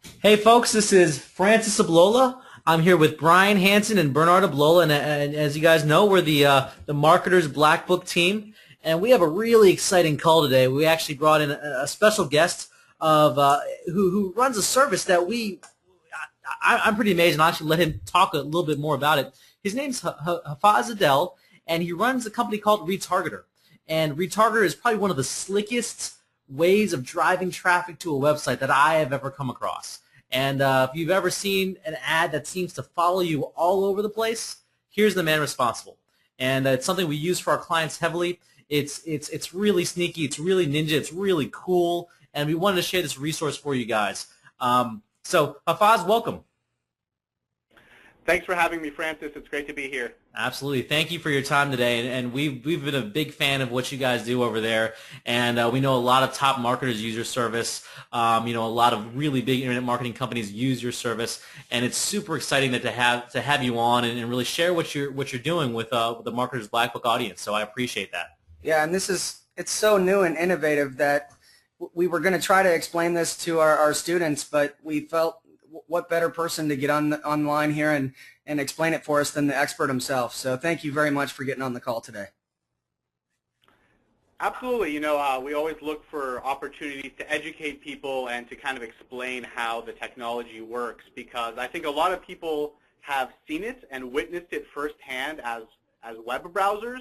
Hey folks, this is Francis Ablola. I'm here with Brian Hansen and Bernard Ablola, and as you guys know, we're the Marketers Black Book team, and we have a really exciting call today. We actually brought in a special guest of who runs a service that I'm pretty amazed, and I'll actually let him talk a little bit more about it. His name's Hafez Adel, and he runs a company called Retargeter. And Retargeter is probably one of the slickest ways of driving traffic to a website that I have ever come across. And if you've ever seen an ad that seems to follow you all over the place, here's the man responsible. And it's something we use for our clients heavily. It's really sneaky. It's really ninja. It's really cool. And we wanted to share this resource for you guys. So Hafez, welcome. Thanks for having me, Francis. It's great to be here. Absolutely. Thank you for your time today. And we've been a big fan of what you guys do over there. And we know a lot of top marketers use your service. A lot of really big internet marketing companies use your service. And it's super exciting to have you on and really share what you're doing with the Marketers Black Book audience. So I appreciate that. Yeah, and it's so new and innovative that we were going to try to explain this to our students, but we felt what better person to get online here and explain it for us than the expert himself. So thank you very much for getting on the call today. Absolutely. We always look for opportunities to educate people and to kind of explain how the technology works, because I think a lot of people have seen it and witnessed it firsthand as web browsers,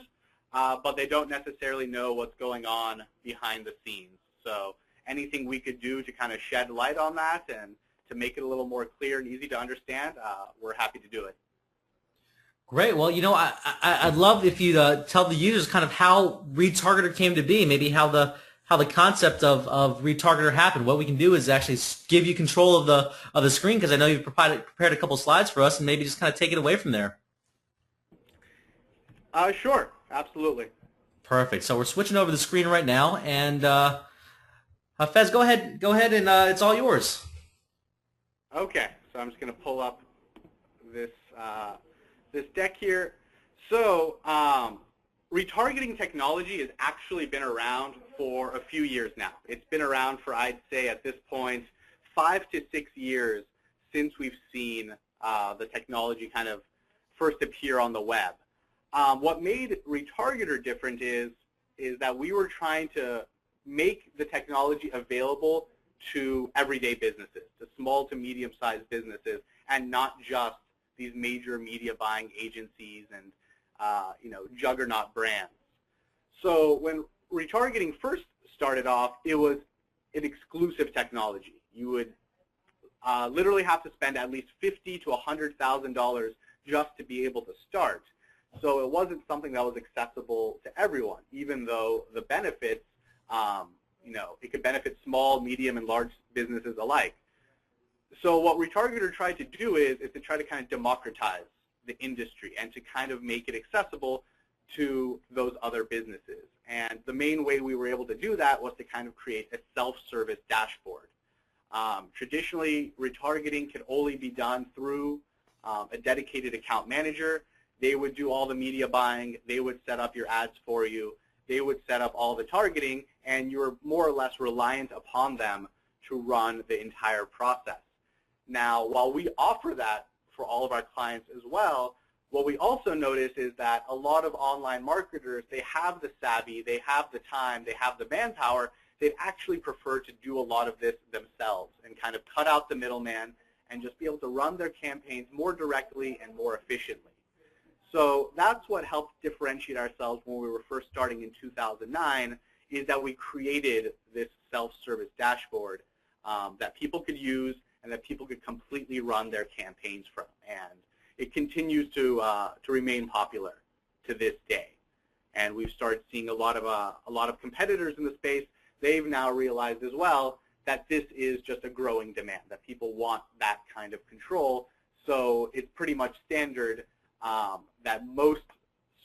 but they don't necessarily know what's going on behind the scenes. So anything we could do to kind of shed light on that and to make it a little more clear and easy to understand, we're happy to do it. Great. Well, I'd love if you'd tell the users kind of how Retargeter came to be, maybe how the concept of Retargeter happened. What we can do is actually give you control of the screen, because I know you've prepared a couple slides for us, and maybe just kind of take it away from there. Sure. Absolutely. Perfect. So we're switching over the screen right now, and Hafez, go ahead, and it's all yours. Okay, so I'm just going to pull up this this deck here. So retargeting technology has actually been around for a few years now. It's been around for, I'd say, at this point, 5 to 6 years since we've seen the technology kind of first appear on the web. What made Retargeter different is that we were trying to make the technology available to everyday businesses, to small to medium-sized businesses, and not just these major media buying agencies and juggernaut brands. So when retargeting first started off, it was an exclusive technology. You would literally have to spend at least $50,000 to $100,000 just to be able to start. So it wasn't something that was accessible to everyone, even though the benefits it could benefit small, medium, and large businesses alike. So what Retargeter tried to do is to try to kind of democratize the industry and to kind of make it accessible to those other businesses. And the main way we were able to do that was to kind of create a self-service dashboard. Traditionally, retargeting could only be done through a dedicated account manager. They would do all the media buying. They would set up your ads for you. They would set up all the targeting, and you're more or less reliant upon them to run the entire process. Now, while we offer that for all of our clients as well, what we also notice is that a lot of online marketers, they have the savvy, they have the time, they have the manpower, they actually prefer to do a lot of this themselves and kind of cut out the middleman and just be able to run their campaigns more directly and more efficiently. So that's what helped differentiate ourselves when we were first starting in 2009, is that we created this self-service dashboard that people could use and that people could completely run their campaigns from. And it continues to remain popular to this day. And we've started seeing a lot of competitors in the space. They've now realized as well that this is just a growing demand, that people want that kind of control. So it's pretty much standard that most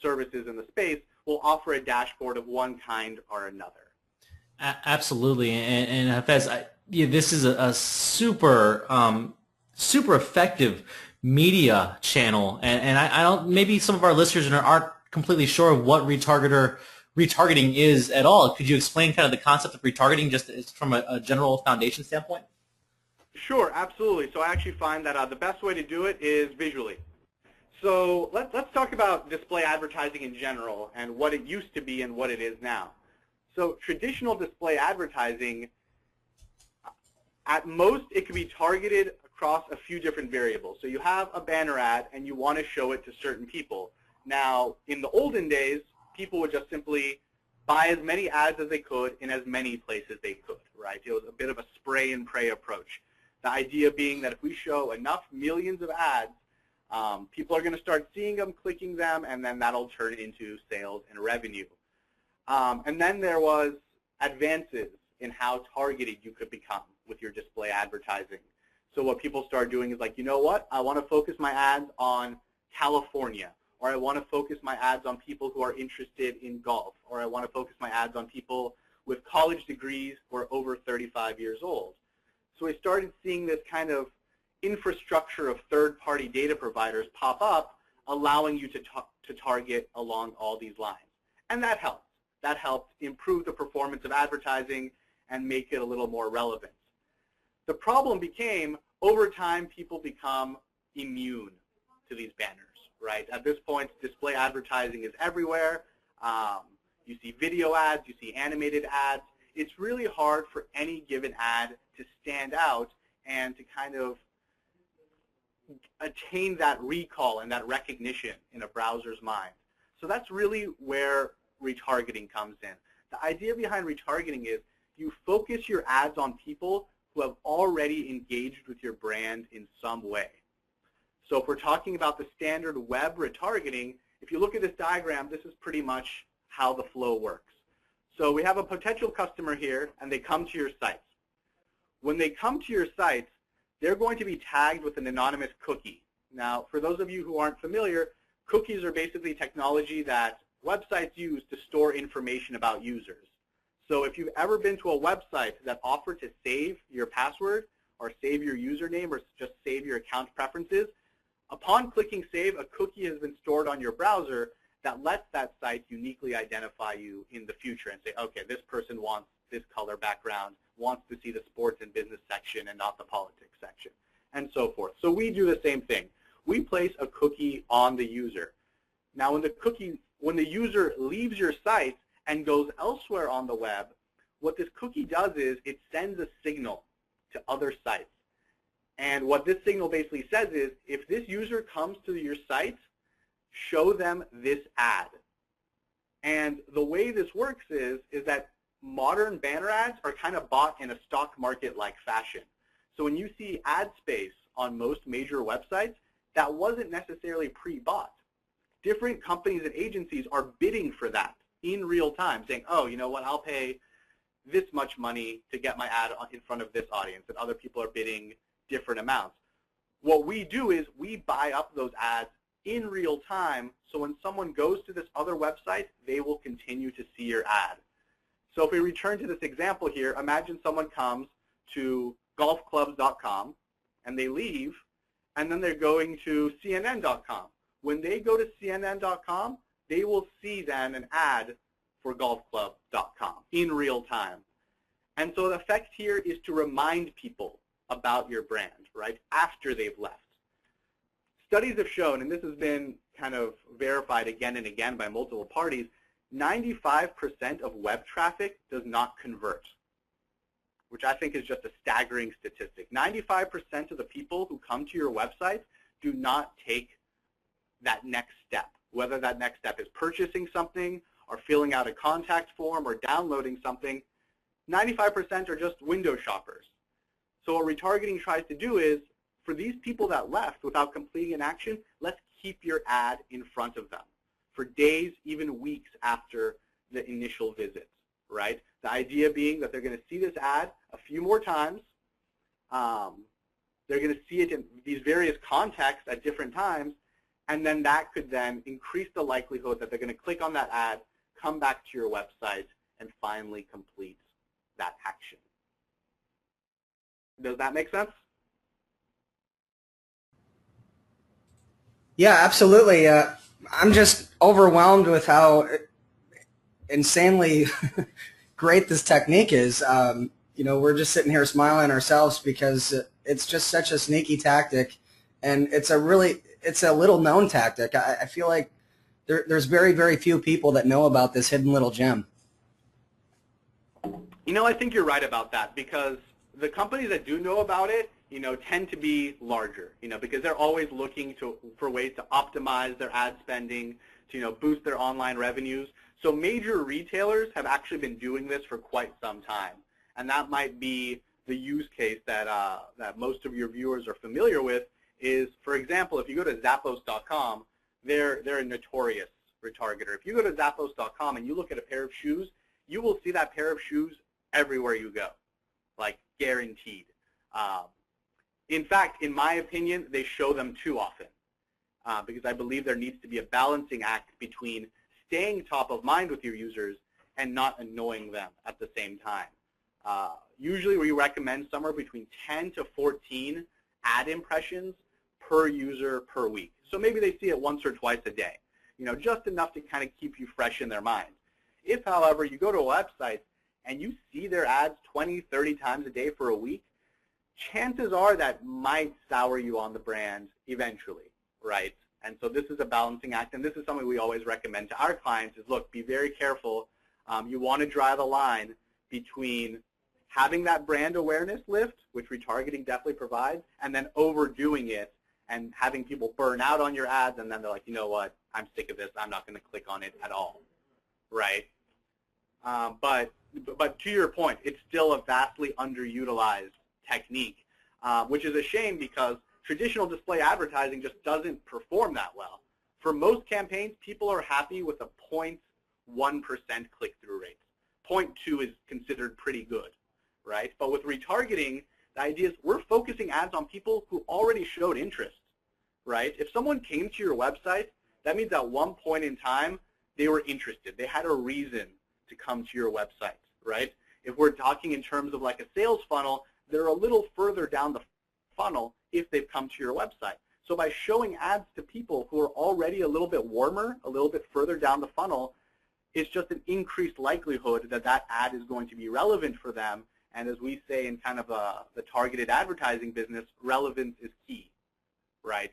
services in the space will offer a dashboard of one kind or another. Absolutely, and Hafez, this is a super effective media channel, and I don't. Maybe some of our listeners aren't completely sure of what retargeting is at all. Could you explain kind of the concept of retargeting just from a general foundation standpoint? Sure, absolutely. So I actually find that the best way to do it is visually. So let's talk about display advertising in general and what it used to be and what it is now. So traditional display advertising, at most, it can be targeted across a few different variables. So you have a banner ad and you want to show it to certain people. Now, in the olden days, people would just simply buy as many ads as they could in as many places they could, right? It was a bit of a spray and pray approach. The idea being that if we show enough millions of ads, people are going to start seeing them, clicking them, and then that'll turn into sales and revenue. And then there was advances in how targeted you could become with your display advertising. So what people started doing is like, you know what, I want to focus my ads on California, or I want to focus my ads on people who are interested in golf, or I want to focus my ads on people with college degrees who are over 35 years old. So we started seeing this kind of infrastructure of third-party data providers pop up, allowing you to target along all these lines. And that helped. That helped improve the performance of advertising and make it a little more relevant. The problem became, over time, people become immune to these banners, right? At this point, display advertising is everywhere. You see video ads, you see animated ads. It's really hard for any given ad to stand out and to kind of attain that recall and that recognition in a browser's mind. So that's really where retargeting comes in. The idea behind retargeting is you focus your ads on people who have already engaged with your brand in some way. So if we're talking about the standard web retargeting, if you look at this diagram, this is pretty much how the flow works. So we have a potential customer here, and they come to your sites. When they come to your sites, they're going to be tagged with an anonymous cookie. Now, for those of you who aren't familiar, cookies are basically technology that websites use to store information about users. So if you've ever been to a website that offered to save your password or save your username or just save your account preferences, upon clicking save, a cookie has been stored on your browser that lets that site uniquely identify you in the future and say, okay, this person wants this color background, wants to see the sports and business section and not the politics section, and so forth. So we do the same thing. We place a cookie on the user. Now when the user leaves your site and goes elsewhere on the web, what this cookie does is it sends a signal to other sites. And what this signal basically says is, if this user comes to your site, show them this ad. And the way this works is that modern banner ads are kind of bought in a stock market-like fashion. So when you see ad space on most major websites, that wasn't necessarily pre-bought. Different companies and agencies are bidding for that in real time, saying, oh, you know what, I'll pay this much money to get my ad in front of this audience, and other people are bidding different amounts. What we do is we buy up those ads in real time, so when someone goes to this other website, they will continue to see your ad. So if we return to this example here, imagine someone comes to golfclubs.com and they leave, and then they're going to CNN.com. When they go to CNN.com, they will see then an ad for golfclub.com in real time. And so the effect here is to remind people about your brand, right, after they've left. Studies have shown, and this has been kind of verified again and again by multiple parties, 95% of web traffic does not convert, which I think is just a staggering statistic. 95% of the people who come to your website do not take that next step, whether that next step is purchasing something or filling out a contact form or downloading something. 95% are just window shoppers. So what retargeting tries to do is, for these people that left without completing an action, let's keep your ad in front of them for days, even weeks after the initial visit, right? The idea being that they're going to see this ad a few more times. They're going to see it in these various contexts at different times, and then that could then increase the likelihood that they're going to click on that ad, come back to your website, and finally complete that action. Does that make sense? Yeah, absolutely. I'm just overwhelmed with how insanely great this technique is. we're just sitting here smiling ourselves because it's just such a sneaky tactic, and it's a little known tactic. I feel like there's very, very few people that know about this hidden little gem. I think you're right about that, because the companies that do know about it, tend to be larger, because they're always looking for ways to optimize their ad spending, to, boost their online revenues. So major retailers have actually been doing this for quite some time. And that might be the use case that most of your viewers are familiar with is, for example, if you go to Zappos.com, they're a notorious retargeter. If you go to Zappos.com and you look at a pair of shoes, you will see that pair of shoes everywhere you go, like guaranteed. In fact, in my opinion, they show them too often because I believe there needs to be a balancing act between staying top of mind with your users and not annoying them at the same time. Usually we recommend somewhere between 10 to 14 ad impressions per user per week. So maybe they see it once or twice a day, just enough to kind of keep you fresh in their mind. If, however, you go to a website and you see their ads 20, 30 times a day for a week, chances are that might sour you on the brand eventually, right? And so this is a balancing act, and this is something we always recommend to our clients is, look, be very careful. You want to draw the line between having that brand awareness lift, which retargeting definitely provides, and then overdoing it and having people burn out on your ads, and then they're like, you know what, I'm sick of this. I'm not going to click on it at all, right? But to your point, it's still a vastly underutilized technique, which is a shame because traditional display advertising just doesn't perform that well. For most campaigns, people are happy with a 0.1% click-through rate. 0.2 is considered pretty good, right? But with retargeting, the idea is we're focusing ads on people who already showed interest, right? If someone came to your website, that means at one point in time, they were interested. They had a reason to come to your website, right? If we're talking in terms of like a sales funnel, they're a little further down the funnel if they've come to your website. So by showing ads to people who are already a little bit warmer, a little bit further down the funnel, it's just an increased likelihood that that ad is going to be relevant for them. And as we say in kind of the targeted advertising business, relevance is key, right?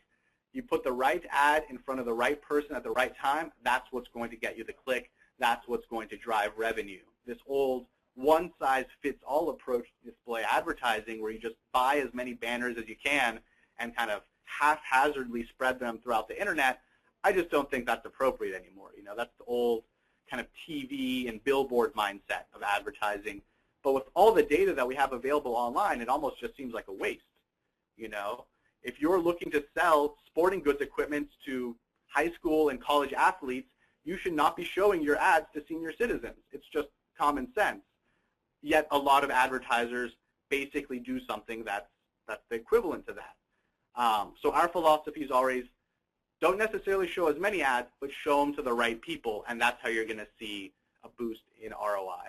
You put the right ad in front of the right person at the right time, that's what's going to get you the click. That's what's going to drive revenue. This old one-size-fits-all approach to display advertising where you just buy as many banners as you can and kind of haphazardly spread them throughout the internet, I just don't think that's appropriate anymore. That's the old kind of TV and billboard mindset of advertising. But with all the data that we have available online, it almost just seems like a waste. If you're looking to sell sporting goods equipment to high school and college athletes, you should not be showing your ads to senior citizens. It's just common sense. Yet a lot of advertisers basically do something that's the equivalent to that. So our philosophy is always don't necessarily show as many ads, but show them to the right people, and that's how you're going to see a boost in ROI.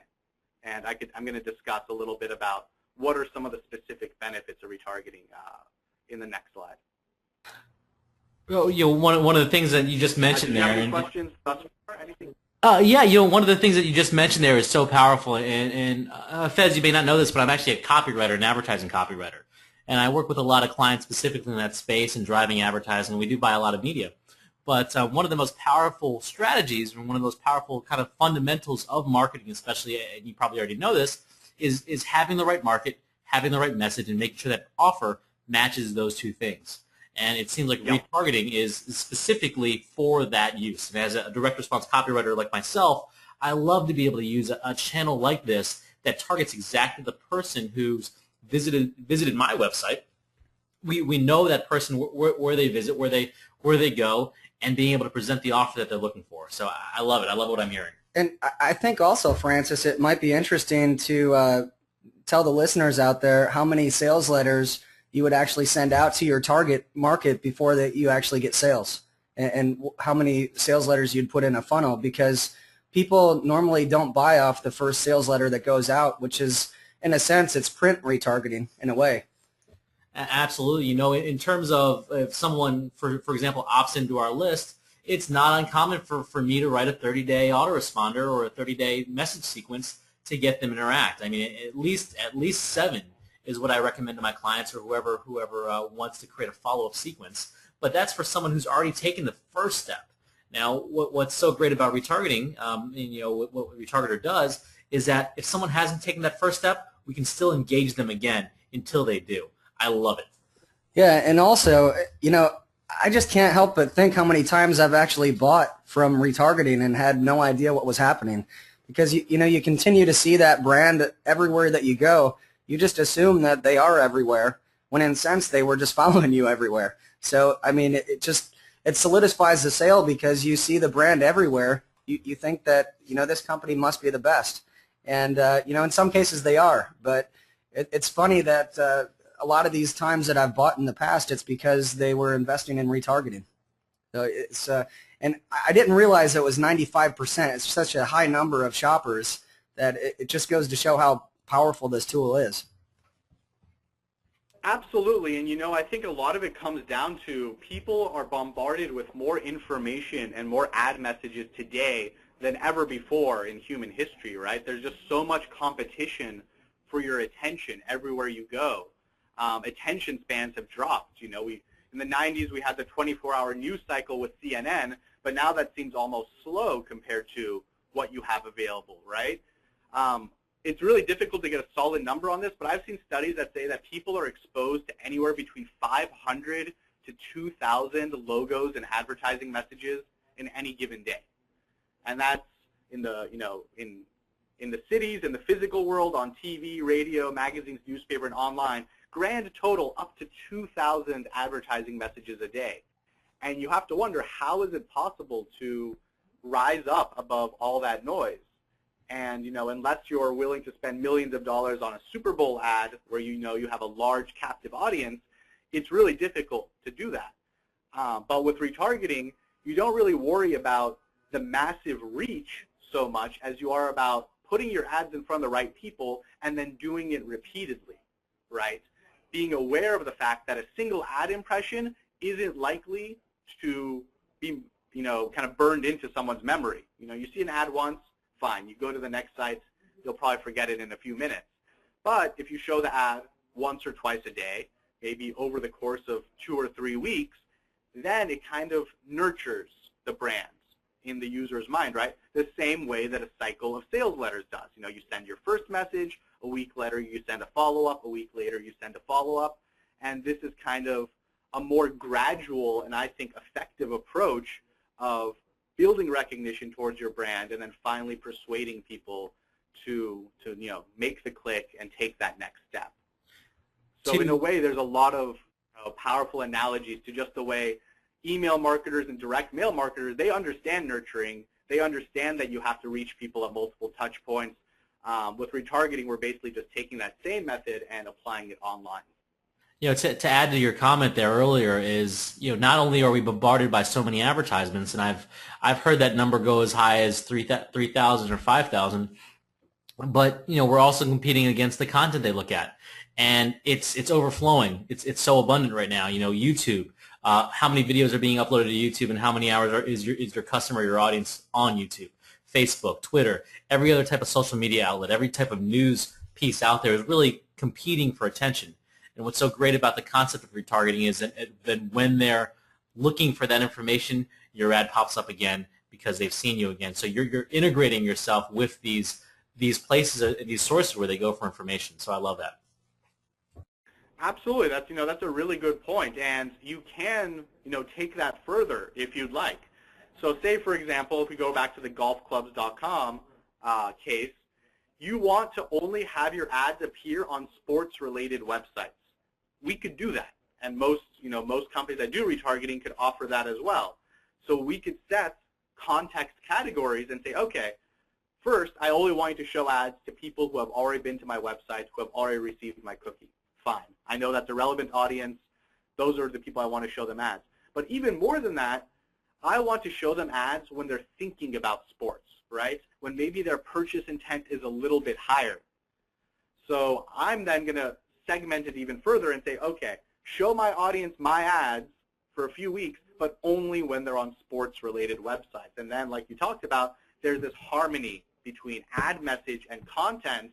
And I'm going to discuss a little bit about what are some of the specific benefits of retargeting in the next slide. Well, one of the things that you just mentioned there. Any questions thus far? Anything? Yeah, one of the things that you just mentioned there is so powerful. And Fez, you may not know this, but I'm actually a copywriter, an advertising copywriter. And I work with a lot of clients specifically in that space and driving advertising. We do buy a lot of media. But one of the most powerful strategies, and one of the most powerful kind of fundamentals of marketing, especially, and you probably already know this, is having the right market, having the right message, and making sure that offer matches those two things. And it seems like retargeting is specifically for that use. And as a direct response copywriter like myself, I love to be able to use a channel like this that targets exactly the person who's visited my website. We know that person where they visit, where they go, and being able to present the offer that they're looking for. So I love it. I love what I'm hearing. And I think also, Francis, it might be interesting to tell the listeners out there how many sales letters you would actually send out to your target market before that you actually get sales, and how many sales letters you'd put in a funnel, because people normally don't buy off the first sales letter that goes out, which is, in a sense, it's print retargeting in a way. Absolutely. In terms of if someone, for example, opts into our list, it's not uncommon for me to write a 30-day autoresponder or a 30-day message sequence to get them to interact. I mean, at least 7 is what I recommend to my clients or whoever wants to create a follow-up sequence. But that's for someone who's already taken the first step. Now, what's so great about retargeting, and what retargeter does, is that if someone hasn't taken that first step, we can still engage them again until they do. I love it. Yeah, and also, I just can't help but think how many times I've actually bought from retargeting and had no idea what was happening. Because, you continue to see that brand everywhere that you go. You just assume that they are everywhere, when in a sense they were just following you everywhere. So, I mean, it solidifies the sale because you see the brand everywhere. You think that, this company must be the best. And, in some cases they are. But it's funny that a lot of these times that I've bought in the past, it's because they were investing in retargeting. So and I didn't realize it was 95%. It's such a high number of shoppers that it just goes to show how powerful this tool is. Absolutely, and I think a lot of it comes down to people are bombarded with more information and more ad messages today than ever before in human history, right? There's just so much competition for your attention everywhere you go. Attention spans have dropped. In the 90s we had the 24-hour news cycle with CNN, but now that seems almost slow compared to what you have available, right? It's really difficult to get a solid number on this, but I've seen studies that say that people are exposed to anywhere between 500 to 2,000 logos and advertising messages in any given day. And that's in the, in the cities, in the physical world, on TV, radio, magazines, newspaper, and online, grand total up to 2,000 advertising messages a day. And you have to wonder, how is it possible to rise up above all that noise? And, unless you're willing to spend millions of dollars on a Super Bowl ad where you have a large captive audience, it's really difficult to do that. But with retargeting, you don't really worry about the massive reach so much as you are about putting your ads in front of the right people and then doing it repeatedly, right? Being aware of the fact that a single ad impression isn't likely to be, kind of burned into someone's memory. You see an ad once, fine. You go to the next site, you'll probably forget it in a few minutes. But if you show the ad once or twice a day, maybe over the course of 2 or 3 weeks, then it kind of nurtures the brands in the user's mind, right? The same way that a cycle of sales letters does. You send your first message, a week later you send a follow-up, a week later you send a follow-up, and this is kind of a more gradual and I think effective approach of building recognition towards your brand and then finally persuading people to make the click and take that next step. So in a way, there's a lot of powerful analogies to just the way email marketers and direct mail marketers, they understand nurturing. They understand that you have to reach people at multiple touch points. With retargeting, we're basically just taking that same method and applying it online. To add to your comment there earlier is, not only are we bombarded by so many advertisements, and I've heard that number go as high as 3,000 or 5,000, but we're also competing against the content they look at, and it's overflowing. It's so abundant right now. YouTube, how many videos are being uploaded to YouTube, and how many hours is your customer, your audience on YouTube? Facebook, Twitter, every other type of social media outlet, every type of news piece out there is really competing for attention. And what's so great about the concept of retargeting is that when they're looking for that information, your ad pops up again because they've seen you again. So you're integrating yourself with these places, these sources where they go for information. So I love that. Absolutely, that's a really good point, and you can take that further if you'd like. So say, for example, if we go back to the golfclubs.com case, you want to only have your ads appear on sports-related websites. We could do that, and most companies that do retargeting could offer that as well. So we could set context categories and say, okay, first, I only want you to show ads to people who have already been to my website, who have already received my cookie. Fine. I know that's a relevant audience. Those are the people I want to show them ads. But even more than that, I want to show them ads when they're thinking about sports, right? When maybe their purchase intent is a little bit higher. So I'm then going to segment it even further and say, okay, show my audience my ads for a few weeks, but only when they're on sports-related websites. And then, like you talked about, there's this harmony between ad message and content,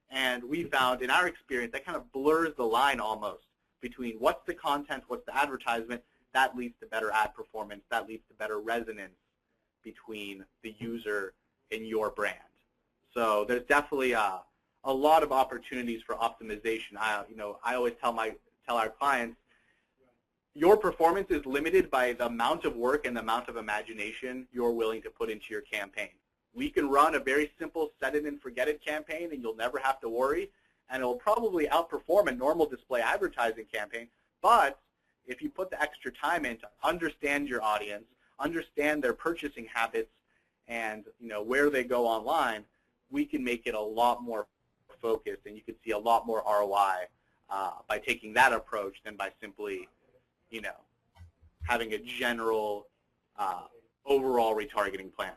and we found in our experience that kind of blurs the line almost between what's the content, what's the advertisement. That leads to better ad performance. That leads to better resonance between the user and your brand. So there's definitely a lot of opportunities for optimization. I always tell our clients, your performance is limited by the amount of work and the amount of imagination you're willing to put into your campaign. We can run a very simple set it and forget it campaign and you'll never have to worry, and it'll probably outperform a normal display advertising campaign. But if you put the extra time in to understand your audience, understand their purchasing habits, and where they go online, we can make it a lot more focused, and you can see a lot more ROI by taking that approach than by simply having a general overall retargeting plan.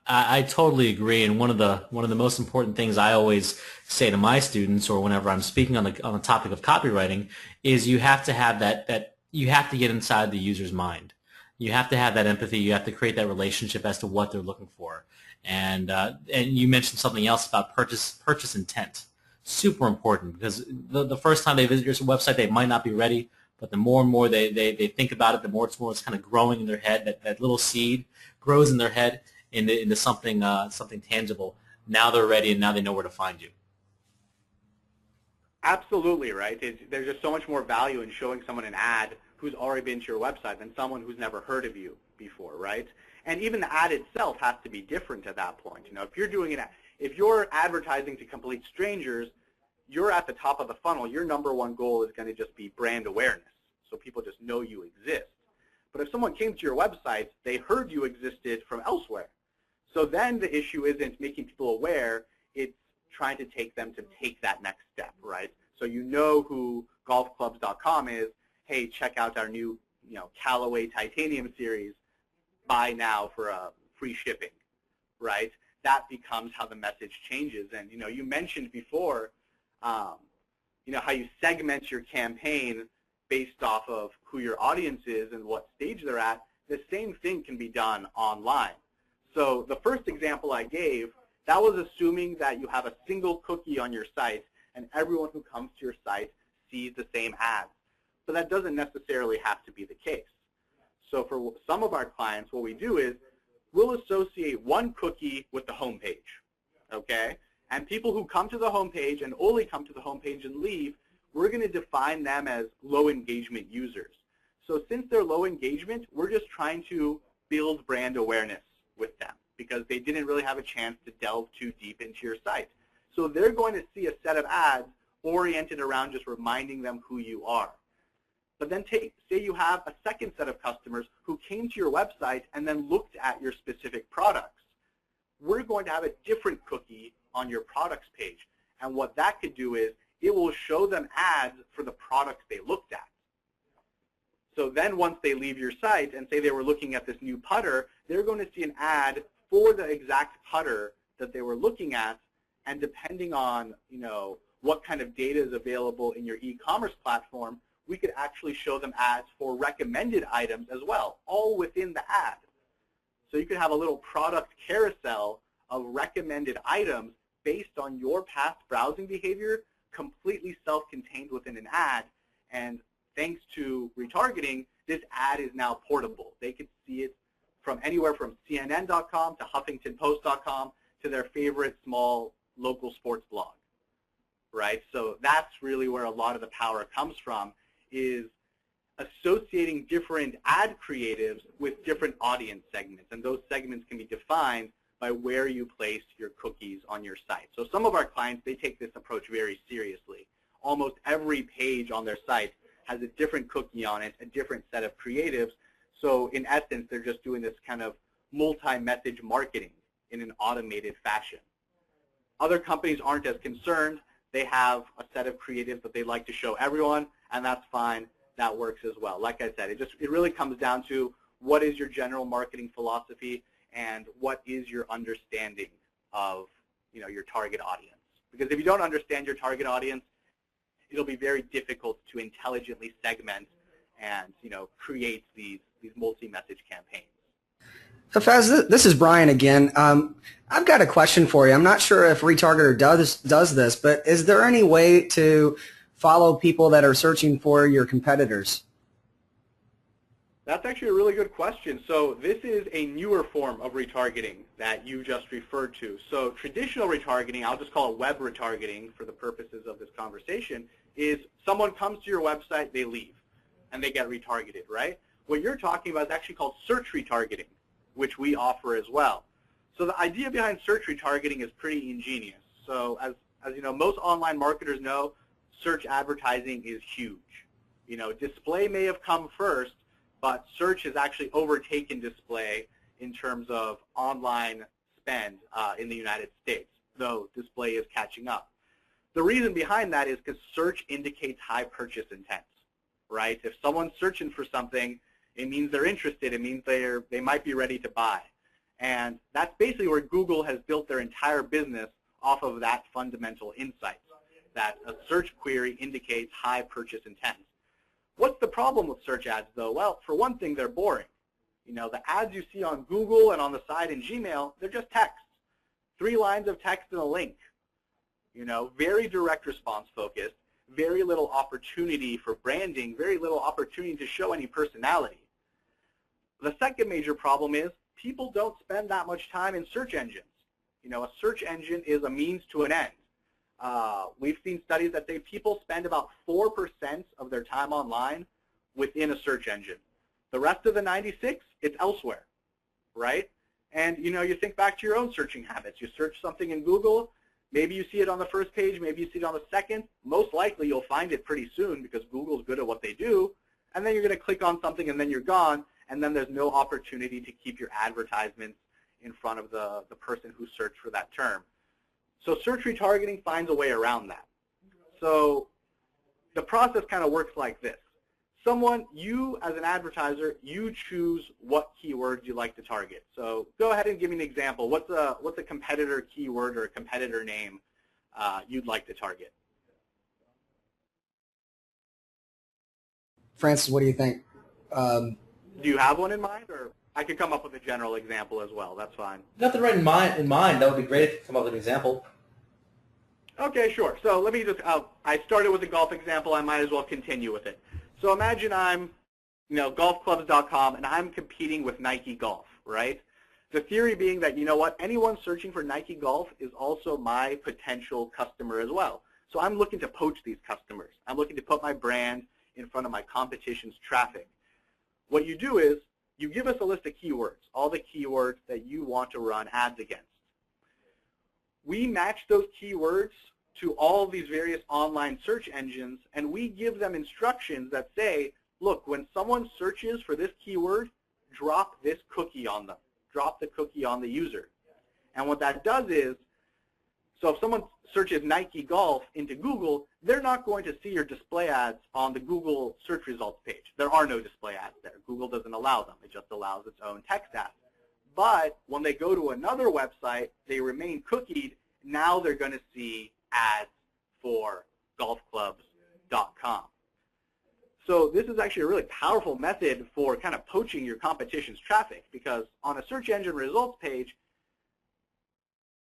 I totally agree, and one of the most important things I always say to my students, or whenever I'm speaking on the topic of copywriting, is you have to have that you have to get inside the user's mind. You have to have that empathy. You have to create that relationship as to what they're looking for. And you mentioned something else about purchase intent. Super important, because the first time they visit your website, they might not be ready. But the more and more they think about it, the more it's kind of growing in their head. That little seed grows in their head into something tangible. Now they're ready, and now they know where to find you. Absolutely, right? There's just so much more value in showing someone an ad who's already been to your website than someone who's never heard of you before, right? And even the ad itself has to be different at that point. If you're advertising to complete strangers, you're at the top of the funnel. Your number one goal is going to just be brand awareness, so people just know you exist. But if someone came to your website, they heard you existed from elsewhere. So then the issue isn't making people aware, it's trying to take them to take that next step, right? So you know who golfclubs.com is. Hey, check out our new Callaway Titanium series. Buy now for free shipping, right? That becomes how the message changes. And you mentioned before, how you segment your campaign based off of who your audience is and what stage they're at. The same thing can be done online. So the first example I gave, that was assuming that you have a single cookie on your site and everyone who comes to your site sees the same ads. But that doesn't necessarily have to be the case. So for some of our clients, what we do is we'll associate one cookie with the home page, okay? And people who come to the home page and only come to the home page and leave, we're going to define them as low engagement users. So since they're low engagement, we're just trying to build brand awareness with them because they didn't really have a chance to delve too deep into your site. So they're going to see a set of ads oriented around just reminding them who you are. But then say you have a second set of customers who came to your website and then looked at your specific products. We're going to have a different cookie on your products page. And what that could do is it will show them ads for the products they looked at. So then once they leave your site and say they were looking at this new putter, they're going to see an ad for the exact putter that they were looking at. And depending on what kind of data is available in your e-commerce platform, we could actually show them ads for recommended items as well, all within the ad. So you could have a little product carousel of recommended items based on your past browsing behavior, completely self-contained within an ad. And thanks to retargeting, this ad is now portable. They could see it from anywhere from CNN.com to HuffingtonPost.com to their favorite small local sports blog, right? So that's really where a lot of the power comes from, is associating different ad creatives with different audience segments. And those segments can be defined by where you place your cookies on your site. So some of our clients, they take this approach very seriously. Almost every page on their site has a different cookie on it, a different set of creatives. So in essence, they're just doing this kind of multi-message marketing in an automated fashion. Other companies aren't as concerned. They have a set of creatives that they like to show everyone, and that's fine. That works as well. Like I said, it really comes down to what is your general marketing philosophy and what is your understanding of your target audience. Because if you don't understand your target audience, it'll be very difficult to intelligently segment and create these multi-message campaigns. Hafez, this is Brian again. I've got a question for you. I'm not sure if Retargeter does this, but is there any way to follow people that are searching for your competitors? That's actually a really good question. So this is a newer form of retargeting that you just referred to. So traditional retargeting, I'll just call it web retargeting for the purposes of this conversation, is someone comes to your website, they leave, and they get retargeted, right? What you're talking about is actually called search retargeting, which we offer as well. So the idea behind search retargeting is pretty ingenious. So as you know, most online marketers know, search advertising is huge. You know, display may have come first, but search has actually overtaken display in terms of online spend in the United States, though display is catching up. The reason behind that is because search indicates high purchase intent, right? If someone's searching for something, it means they're interested. It means they might be ready to buy. And that's basically where Google has built their entire business off of that fundamental insight, that a search query indicates high purchase intent. What's the problem with search ads, though? Well, for one thing, they're boring. You know, the ads you see on Google and on the side in Gmail, they're just text. 3 lines of text and a link. You know, very direct response focused, very little opportunity for branding, very little opportunity to show any personality. The second major problem is people don't spend that much time in search engines. You know, a search engine is a means to an end. We've seen studies that say people spend about 4% of their time online within a search engine. The rest of the 96, it's elsewhere, right? And you know, you think back to your own searching habits. You search something in Google, maybe you see it on the first page, maybe you see it on the second. Most likely you'll find it pretty soon because Google's good at what they do. And then you're going to click on something and then you're gone, and then there's no opportunity to keep your advertisements in front of the person who searched for that term. So search retargeting finds a way around that. So the process kind of works like this. You as an advertiser, you choose what keywords you like to target. So go ahead and give me an example. What's a competitor keyword or a competitor name you'd like to target? Francis, what do you think? Do you have one in mind, or I could come up with a general example as well? That's fine. Nothing right in mind. That would be great if you come up with an example. Okay, sure. So let me just, I started with a golf example. I might as well continue with it. So imagine I'm, golfclubs.com, and I'm competing with Nike Golf, right? The theory being that, you know what, anyone searching for Nike Golf is also my potential customer as well. So I'm looking to poach these customers. I'm looking to put my brand in front of my competition's traffic. What you do is you give us a list of keywords, all the keywords that you want to run ads against. We match those keywords to all of these various online search engines, and we give them instructions that say, look, when someone searches for this keyword, drop this cookie on them. Drop the cookie on the user. And what that does is, so if someone searches Nike Golf into Google, they're not going to see your display ads on the Google search results page. There are no display ads there. Google doesn't allow them. It just allows its own text ads. But when they go to another website, they remain cookied. Now they're going to see ads for golfclubs.com. So this is actually a really powerful method for kind of poaching your competition's traffic, because on a search engine results page,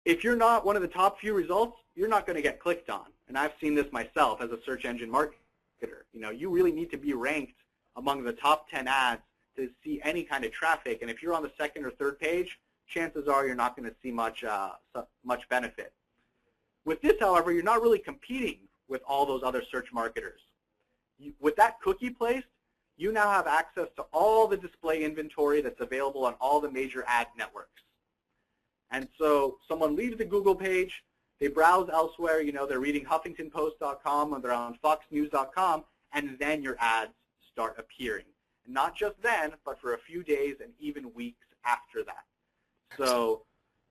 if you're not one of the top few results, you're not going to get clicked on. And I've seen this myself as a search engine marketer. You really need to be ranked among the top 10 ads to see any kind of traffic. And if you're on the second or third page, chances are you're not going to see much benefit. With this, however, you're not really competing with all those other search marketers. With that cookie placed, you now have access to all the display inventory that's available on all the major ad networks. And so someone leaves the Google page, they browse elsewhere, they're reading HuffingtonPost.com or they're on FoxNews.com, and then your ads start appearing. And not just then, but for a few days and even weeks after that. So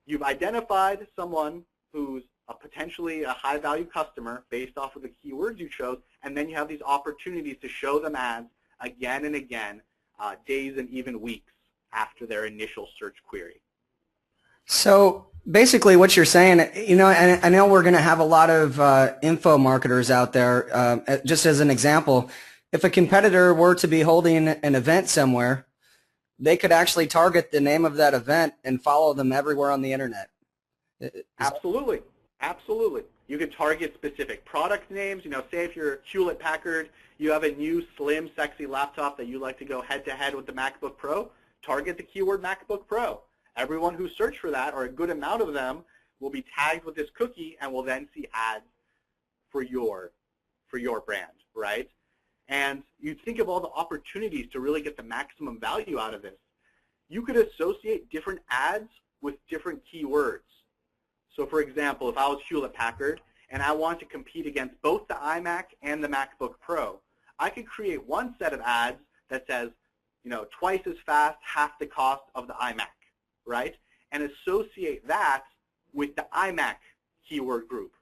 you've identified someone who's potentially a high-value customer based off of the keywords you chose, and then you have these opportunities to show them ads again and again, days and even weeks after their initial search query. So basically what you're saying, and I know we're going to have a lot of info marketers out there. Just as an example, if a competitor were to be holding an event somewhere, they could actually target the name of that event and follow them everywhere on the internet. Absolutely. Absolutely. You could target specific product names. You know, say if you're Hewlett Packard, you have a new slim, sexy laptop that you like to go head-to-head with the MacBook Pro, target the keyword MacBook Pro. Everyone who searched for that, or a good amount of them, will be tagged with this cookie and will then see ads for your brand, right? And you think of all the opportunities to really get the maximum value out of this. You could associate different ads with different keywords. So for example, if I was Hewlett Packard and I want to compete against both the iMac and the MacBook Pro, I could create one set of ads that says, you know, twice as fast, half the cost of the iMac, right? And associate that with the iMac keyword group.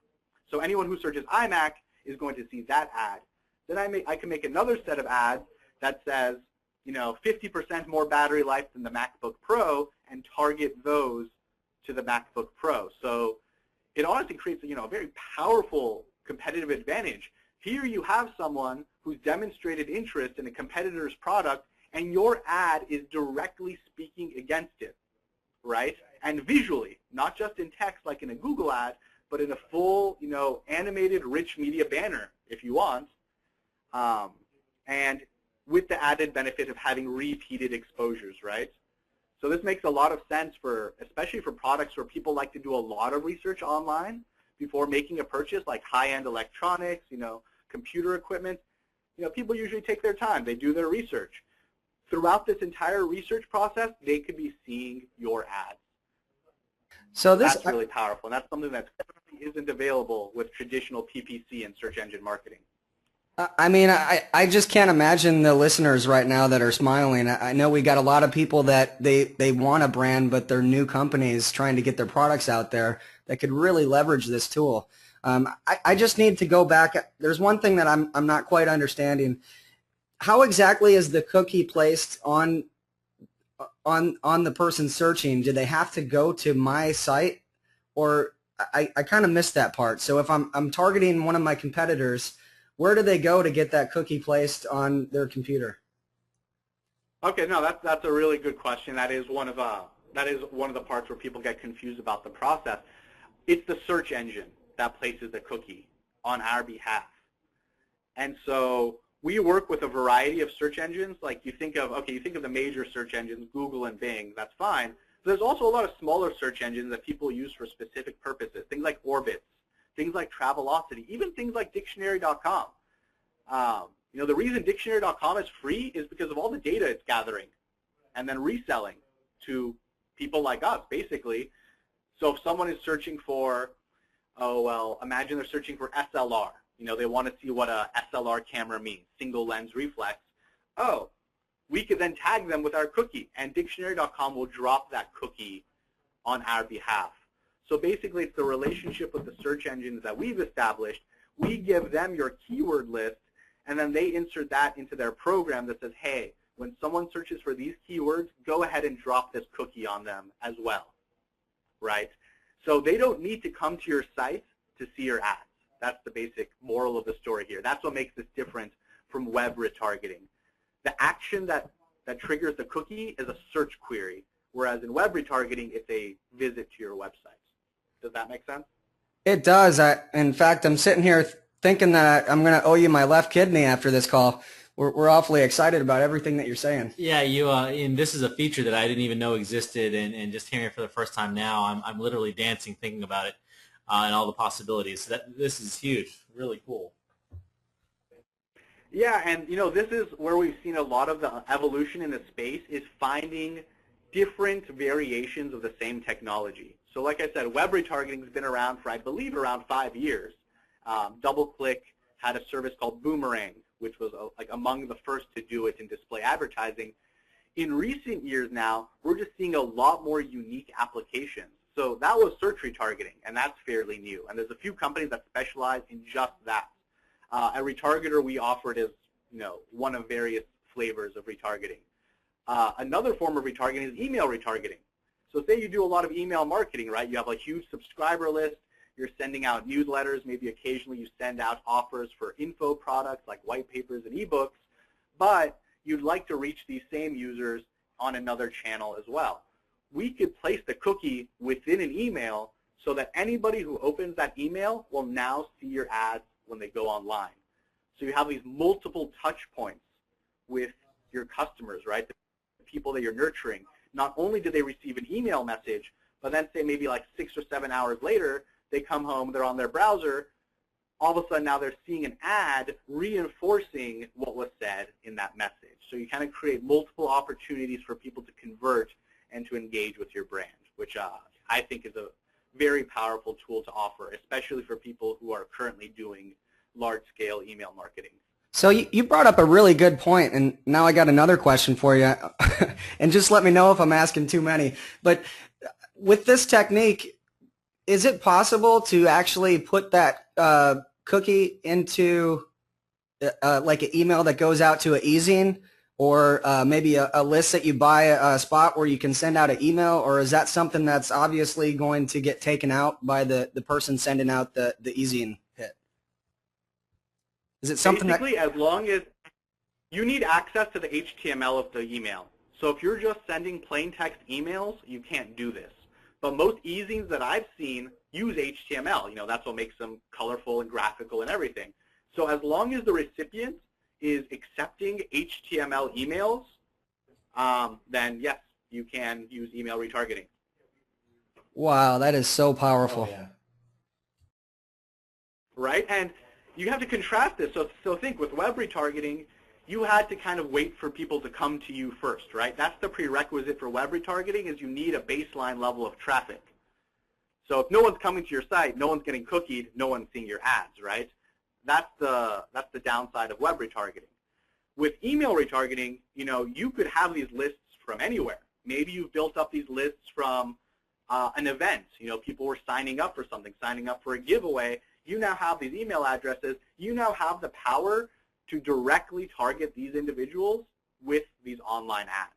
So anyone who searches iMac is going to see that ad. Then I can make another set of ads that says, you know, 50% more battery life than the MacBook Pro, and target those to the MacBook Pro. So it honestly creates, you know, a very powerful competitive advantage. Here you have someone who's demonstrated interest in a competitor's product, and your ad is directly speaking against it, right? And visually, not just in text like in a Google ad, but in a full, you know, animated, rich media banner, if you want, and with the added benefit of having repeated exposures, right? So this makes a lot of sense for, especially for products where people like to do a lot of research online before making a purchase, like high-end electronics, you know, computer equipment. You know, people usually take their time. They do their research. Throughout this entire research process, they could be seeing your ads. So that's really powerful, and that's something that currently isn't available with traditional PPC and search engine marketing. I mean, I just can't imagine the listeners right now that are smiling. I know we got a lot of people that they want a brand, but they're new companies trying to get their products out there that could really leverage this tool. I just need to go back. There's one thing that I'm not quite understanding. How exactly is the cookie placed on the person searching? Do they have to go to my site, or I kind of missed that part. So if I'm targeting one of my competitors, where do they go to get that cookie placed on their computer? Okay, no, that's a really good question. That is one of the parts where people get confused about the process. It's the search engine that places the cookie on our behalf. And so we work with a variety of search engines. Like you think of the major search engines, Google and Bing, that's fine. But there's also a lot of smaller search engines that people use for specific purposes, things like Orbitz, things like Travelocity, even things like dictionary.com. You know, the reason dictionary.com is free is because of all the data it's gathering and then reselling to people like us, basically. So if someone is searching for, oh, well, imagine they're searching for SLR. You know, they want to see what a SLR camera means, single lens reflex. Oh, we could then tag them with our cookie, and dictionary.com will drop that cookie on our behalf. So basically, it's the relationship with the search engines that we've established. We give them your keyword list, and then they insert that into their program that says, hey, when someone searches for these keywords, go ahead and drop this cookie on them as well, right? So they don't need to come to your site to see your ads. That's the basic moral of the story here. That's what makes this different from web retargeting. The action that triggers the cookie is a search query, whereas in web retargeting, it's a visit to your website. Does that make sense? It does. In fact, I'm sitting here thinking that I'm going to owe you my left kidney after this call. We're awfully excited about everything that you're saying. Yeah, and this is a feature that I didn't even know existed, and just hearing it for the first time now, I'm literally dancing thinking about it and all the possibilities. So this is huge, really cool. Yeah, and you know, this is where we've seen a lot of the evolution in the space, is finding different variations of the same technology. So like I said, web retargeting has been around for, I believe, around 5 years. DoubleClick had a service called Boomerang, which was like among the first to do it in display advertising. In recent years now, we're just seeing a lot more unique applications. So that was search retargeting, and that's fairly new. And there's a few companies that specialize in just that. At Retargeter, we offer it as, you know, one of various flavors of retargeting. Another form of retargeting is email retargeting. So say you do a lot of email marketing, right? You have a huge subscriber list. You're sending out newsletters. Maybe occasionally you send out offers for info products like white papers and ebooks. But you'd like to reach these same users on another channel as well. We could place the cookie within an email so that anybody who opens that email will now see your ads when they go online. So you have these multiple touch points with your customers, right? The people that you're nurturing. Not only do they receive an email message, but then say maybe like 6 or 7 hours later, they come home, they're on their browser, all of a sudden now they're seeing an ad reinforcing what was said in that message. So you kind of create multiple opportunities for people to convert and to engage with your brand, which I think is a very powerful tool to offer, especially for people who are currently doing large-scale email marketing. So you brought up a really good point, and now I got another question for you. And just let me know if I'm asking too many. But with this technique, is it possible to actually put that cookie into like an email that goes out to an e-zine, or maybe a list that you buy a spot where you can send out an email, or is that something that's obviously going to get taken out by the person sending out the e-zine hit? Is it something basically, as long as you need access to the HTML of the email. So if you're just sending plain text emails, you can't do this. But most e-zines that I've seen use HTML. You know, that's what makes them colorful and graphical and everything. So as long as the recipient is accepting HTML emails, then yes, you can use email retargeting. Wow, that is so powerful. Oh, yeah. Right? And you have to contrast this. So think, with web retargeting, you had to kind of wait for people to come to you first, right? That's the prerequisite for web retargeting, is you need a baseline level of traffic. So if no one's coming to your site, no one's getting cookied, no one's seeing your ads, right? That's the downside of web retargeting. With email retargeting, you know, you could have these lists from anywhere. Maybe you've built up these lists from an event. You know, people were signing up for something, signing up for a giveaway. You now have these email addresses. You now have the power to directly target these individuals with these online ads,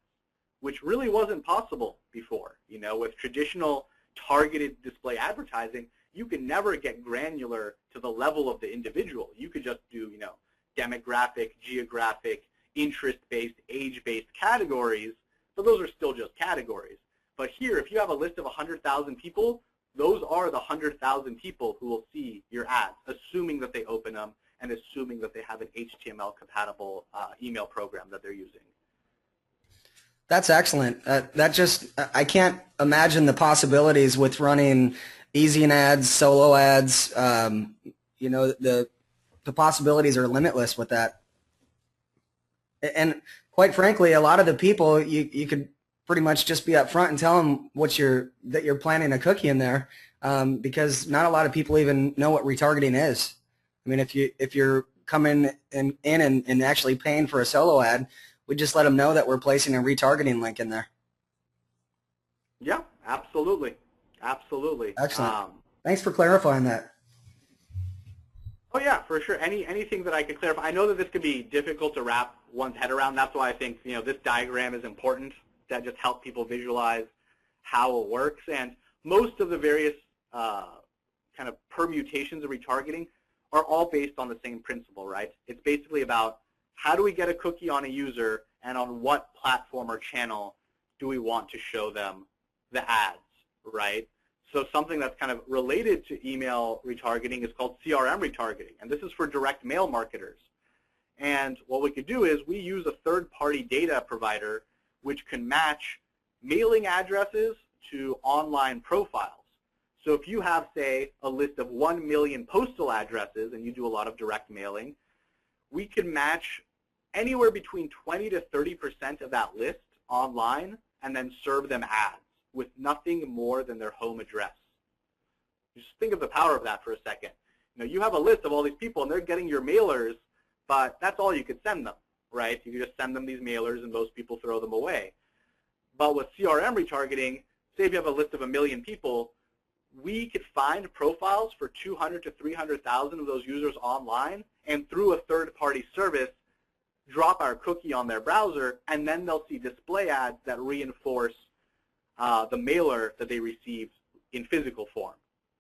which really wasn't possible before. You know, with traditional targeted display advertising, you can never get granular to the level of the individual. You could just do, you know, demographic, geographic, interest-based, age-based categories, but those are still just categories. But here, if you have a list of 100,000 people, those are the 100,000 people who will see your ads, assuming that they open them and assuming that they have an HTML-compatible email program that they're using. That's excellent. I can't imagine the possibilities with running e-zine ads, solo ads. You know, the possibilities are limitless with that. And quite frankly, a lot of the people, you could pretty much just be up front and tell them that you're planting a cookie in there, because not a lot of people even know what retargeting is. I mean, if you're coming in and actually paying for a solo ad, we just let them know that we're placing a retargeting link in there. Yeah, absolutely. Absolutely. Excellent. Thanks for clarifying that. Oh yeah, for sure. Anything that I could clarify. I know that this could be difficult to wrap one's head around. That's why I think, you know, this diagram is important, that just help people visualize how it works. And most of the various kind of permutations of retargeting are all based on the same principle, right? It's basically about how do we get a cookie on a user, and on what platform or channel do we want to show them the ads, right? So something that's kind of related to email retargeting is called CRM retargeting, and this is for direct mail marketers. And what we could do is we use a third-party data provider which can match mailing addresses to online profiles. So if you have, say, a list of 1 million postal addresses and you do a lot of direct mailing, we can match anywhere between 20 to 30% of that list online and then serve them ads with nothing more than their home address. Just think of the power of that for a second. You know, you have a list of all these people and they're getting your mailers, but that's all you could send them, right? You could just send them these mailers and most people throw them away. But with CRM retargeting, say if you have a list of 1 million people, we could find profiles for 200 to 300,000 of those users online, and through a third-party service, drop our cookie on their browser, and then they'll see display ads that reinforce the mailer that they received in physical form.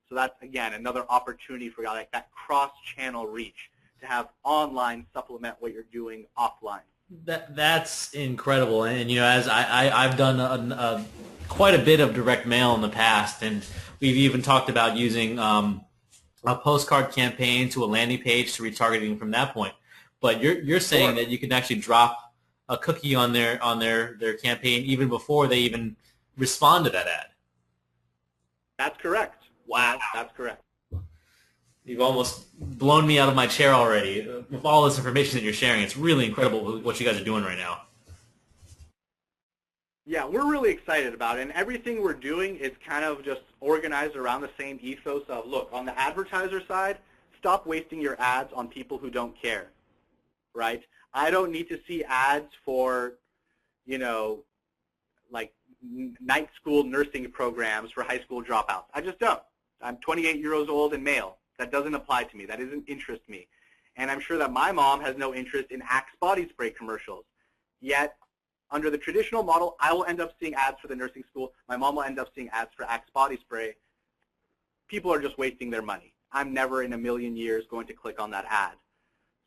So that's, again, another opportunity for like that cross-channel reach, to have online supplement what you're doing offline. That's incredible, and you know, as I've done quite a bit of direct mail in the past, and we've even talked about using a postcard campaign to a landing page to retargeting from that point. But you're saying Sure. that you can actually drop a cookie on their campaign even before they even respond to that ad. That's correct. Wow. That's correct. You've almost blown me out of my chair already with all this information that you're sharing. It's really incredible what you guys are doing right now. Yeah, we're really excited about it, and everything we're doing is kind of just organized around the same ethos of, look, on the advertiser side, stop wasting your ads on people who don't care, right? I don't need to see ads for, you know, like night school nursing programs for high school dropouts. I just don't. I'm 28 years old and male. That doesn't apply to me. That doesn't interest me. And I'm sure that my mom has no interest in Axe body spray commercials. Yet, under the traditional model, I will end up seeing ads for the nursing school. My mom will end up seeing ads for Axe body spray. People are just wasting their money. I'm never in a million years going to click on that ad.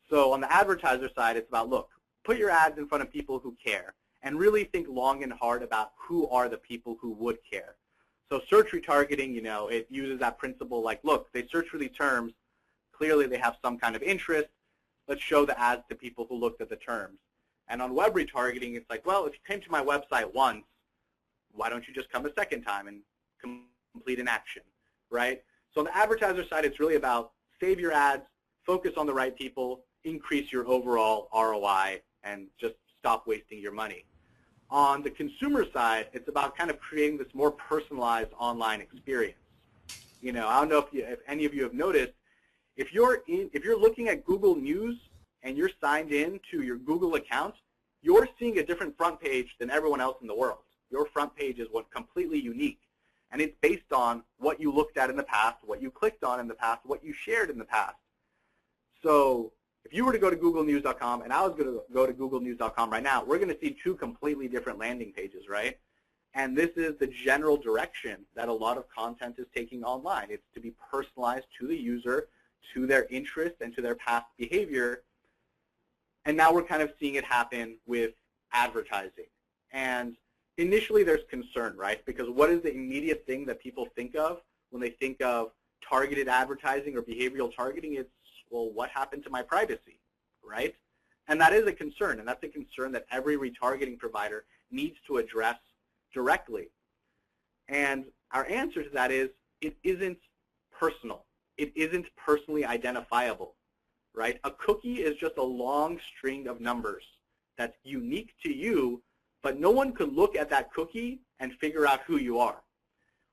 So on the advertiser side, it's about, look, put your ads in front of people who care, and really think long and hard about who are the people who would care. So search retargeting, you know, it uses that principle like, look, they search for these terms. Clearly they have some kind of interest. Let's show the ads to people who looked at the terms. And on web retargeting, it's like, well, if you came to my website once, why don't you just come a second time and complete an action, right? So on the advertiser side, it's really about save your ads, focus on the right people, increase your overall ROI, and just stop wasting your money. On the consumer side, it's about kind of creating this more personalized online experience. You know, I don't know if any of you have noticed, if you're looking at Google News and you're signed in to your Google account, you're seeing a different front page than everyone else in the world. Your front page is completely unique, and it's based on what you looked at in the past, what you clicked on in the past, what you shared in the past. So if you were to go to GoogleNews.com and I was going to go to GoogleNews.com right now, we're going to see two completely different landing pages, right? And this is the general direction that a lot of content is taking online. It's to be personalized to the user, to their interest, and to their past behavior. And now we're kind of seeing it happen with advertising. And initially there's concern, right? Because what is the immediate thing that people think of when they think of targeted advertising or behavioral targeting? It's, well, what happened to my privacy, right? And that is a concern, and that's a concern that every retargeting provider needs to address directly. And our answer to that is, it isn't personal. It isn't personally identifiable, right? A cookie is just a long string of numbers that's unique to you, but no one could look at that cookie and figure out who you are.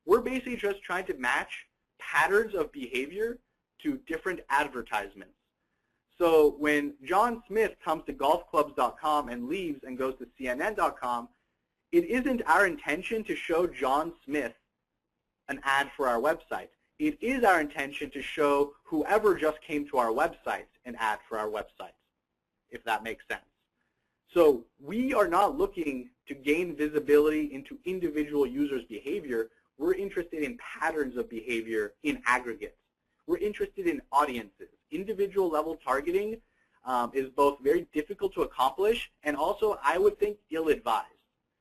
We're basically just trying to match patterns of behavior to different advertisements. So when John Smith comes to golfclubs.com and leaves and goes to CNN.com, it isn't our intention to show John Smith an ad for our website. It is our intention to show whoever just came to our website an ad for our website, if that makes sense. So we are not looking to gain visibility into individual users' behavior. We're interested in patterns of behavior in aggregate. We're interested in audiences. Individual level targeting is both very difficult to accomplish and also, I would think, ill-advised.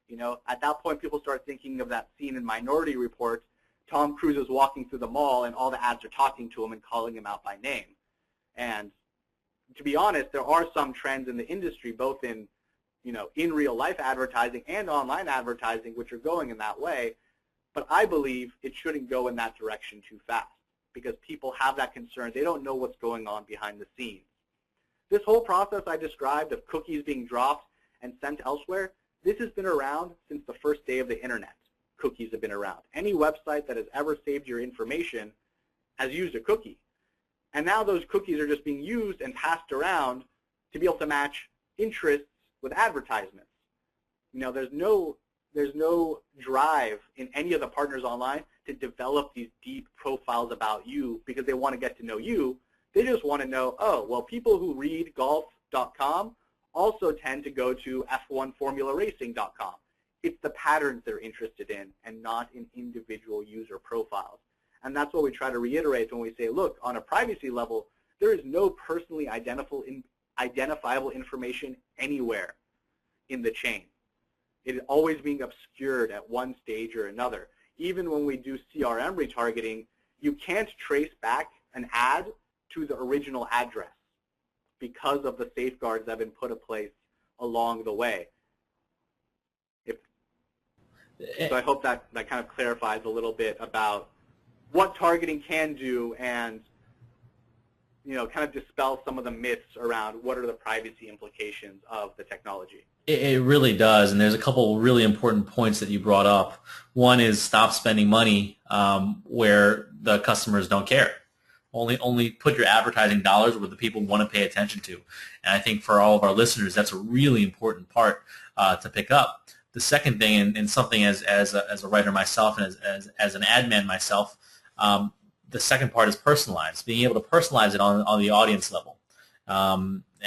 You know, at that point, people start thinking of that scene in Minority Report. Tom Cruise is walking through the mall and all the ads are talking to him and calling him out by name. And to be honest, there are some trends in the industry, both in, you know, in real life advertising and online advertising, which are going in that way. But I believe it shouldn't go in that direction too fast, because people have that concern. They don't know what's going on behind the scenes. This whole process I described of cookies being dropped and sent elsewhere, this has been around since the first day of the internet. Cookies have been around. Any website that has ever saved your information has used a cookie. And now those cookies are just being used and passed around to be able to match interests with advertisements. You know, there's no drive in any of the partners online to develop these deep profiles about you because they want to get to know you. They just want to know, oh, well, people who read golf.com also tend to go to F1formulaRacing.com. It's the patterns they're interested in and not in individual user profiles. And that's what we try to reiterate when we say, look, on a privacy level, there is no personally identifiable information anywhere in the chain. It is always being obscured at one stage or another. Even when we do CRM retargeting, you can't trace back an ad to the original address because of the safeguards that have been put in place along the way. So I hope that kind of clarifies a little bit about what targeting can do and kind of dispel some of the myths around what are the privacy implications of the technology. It really does, and there's a couple really important points that you brought up. One is stop spending money where the customers don't care. Only put your advertising dollars where the people want to pay attention to. And I think for all of our listeners, that's a really important part to pick up. The second thing, and something as a writer myself and as an ad man myself, the second part is personalized, being able to personalize it on the audience level.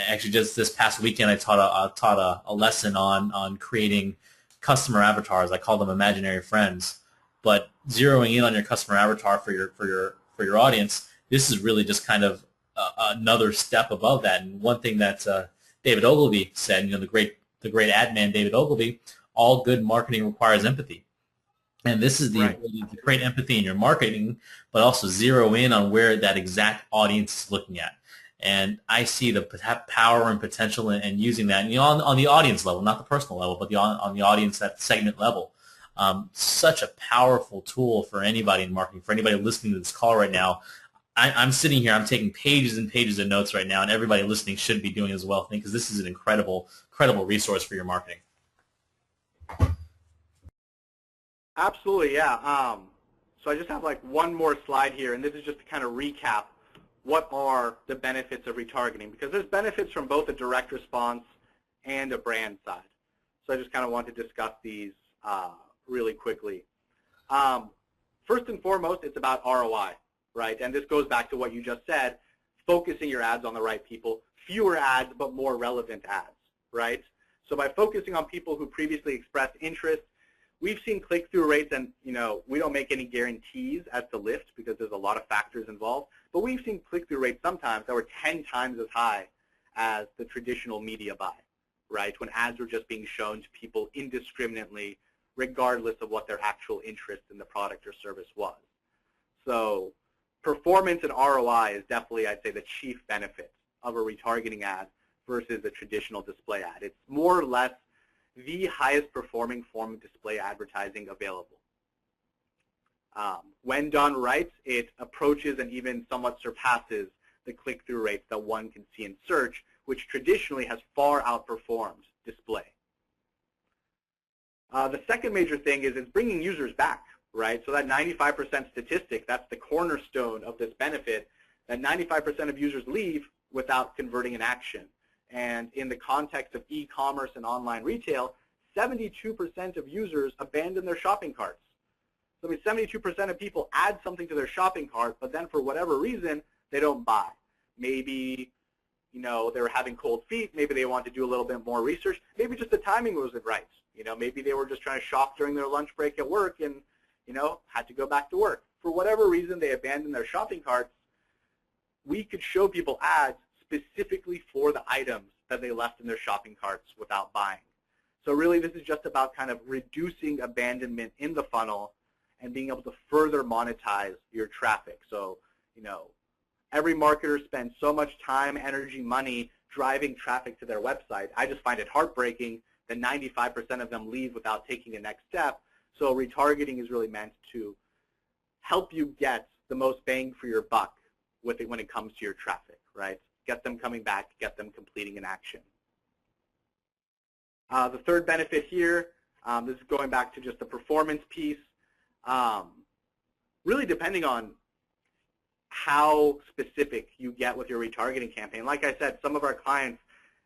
Actually, just this past weekend, I taught a lesson on creating customer avatars. I call them imaginary friends. But zeroing in on your customer avatar for your audience, this is really just kind of another step above that. And one thing that David Ogilvy said, the great ad man David Ogilvy, all good marketing requires empathy. And this is the ability to create empathy in your marketing, but also zero in on where that exact audience is looking at. And I see the power and potential in using that, on the audience level, not the personal level, but on the audience, that segment level. Such a powerful tool for anybody in marketing, for anybody listening to this call right now. I'm sitting here, I'm taking pages and pages of notes right now, and everybody listening should be doing as well, because this is an incredible resource for your marketing. Absolutely, yeah. So I just have one more slide here, and this is just to kind of recap what are the benefits of retargeting, because there's benefits from both a direct response and a brand side. So I just kind of want to discuss these really quickly. First and foremost, it's about ROI, right? And this goes back to what you just said, focusing your ads on the right people, fewer ads but more relevant ads, right? So by focusing on people who previously expressed interest, we've seen click-through rates, and we don't make any guarantees as to lift because there's a lot of factors involved, but we've seen click-through rates sometimes that were 10 times as high as the traditional media buy, right, when ads were just being shown to people indiscriminately regardless of what their actual interest in the product or service was. So performance and ROI is definitely, I'd say, the chief benefit of a retargeting ad versus a traditional display ad. It's more or less the highest performing form of display advertising available. When done right, it approaches and even somewhat surpasses the click-through rates that one can see in search, which traditionally has far outperformed display. The second major thing is it's bringing users back, right? So that 95% statistic, that's the cornerstone of this benefit, that 95% of users leave without converting an action. And in the context of e-commerce and online retail, 72% of users abandon their shopping carts. So I mean, 72% of people add something to their shopping cart, but then for whatever reason, they don't buy. Maybe, they were having cold feet. Maybe they want to do a little bit more research. Maybe just the timing wasn't right. Maybe they were just trying to shop during their lunch break at work and, had to go back to work. For whatever reason, they abandoned their shopping carts. We could show people ads specifically for the items that they left in their shopping carts without buying. So really, this is just about kind of reducing abandonment in the funnel and being able to further monetize your traffic. So, every marketer spends so much time, energy, money driving traffic to their website. I just find it heartbreaking that 95% of them leave without taking a next step. So retargeting is really meant to help you get the most bang for your buck with it when it comes to your traffic, right? Get them coming back, get them completing an action. The third benefit here, this is going back to just the performance piece, really depending on how specific you get with your retargeting campaign. Like I said, some of our clients,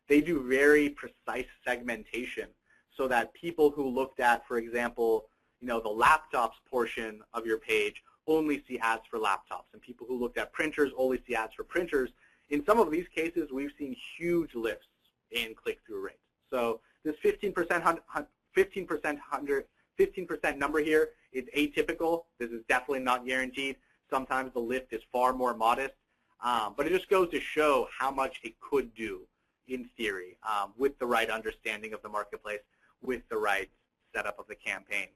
they do very precise segmentation so that people who looked at, for example, the laptops portion of your page only see ads for laptops, and people who looked at printers only see ads for printers. In some of these cases, we've seen huge lifts in click-through rates. So this 15% number here is atypical. This is definitely not guaranteed. Sometimes the lift is far more modest, but it just goes to show how much it could do in theory, with the right understanding of the marketplace, with the right setup of the campaign.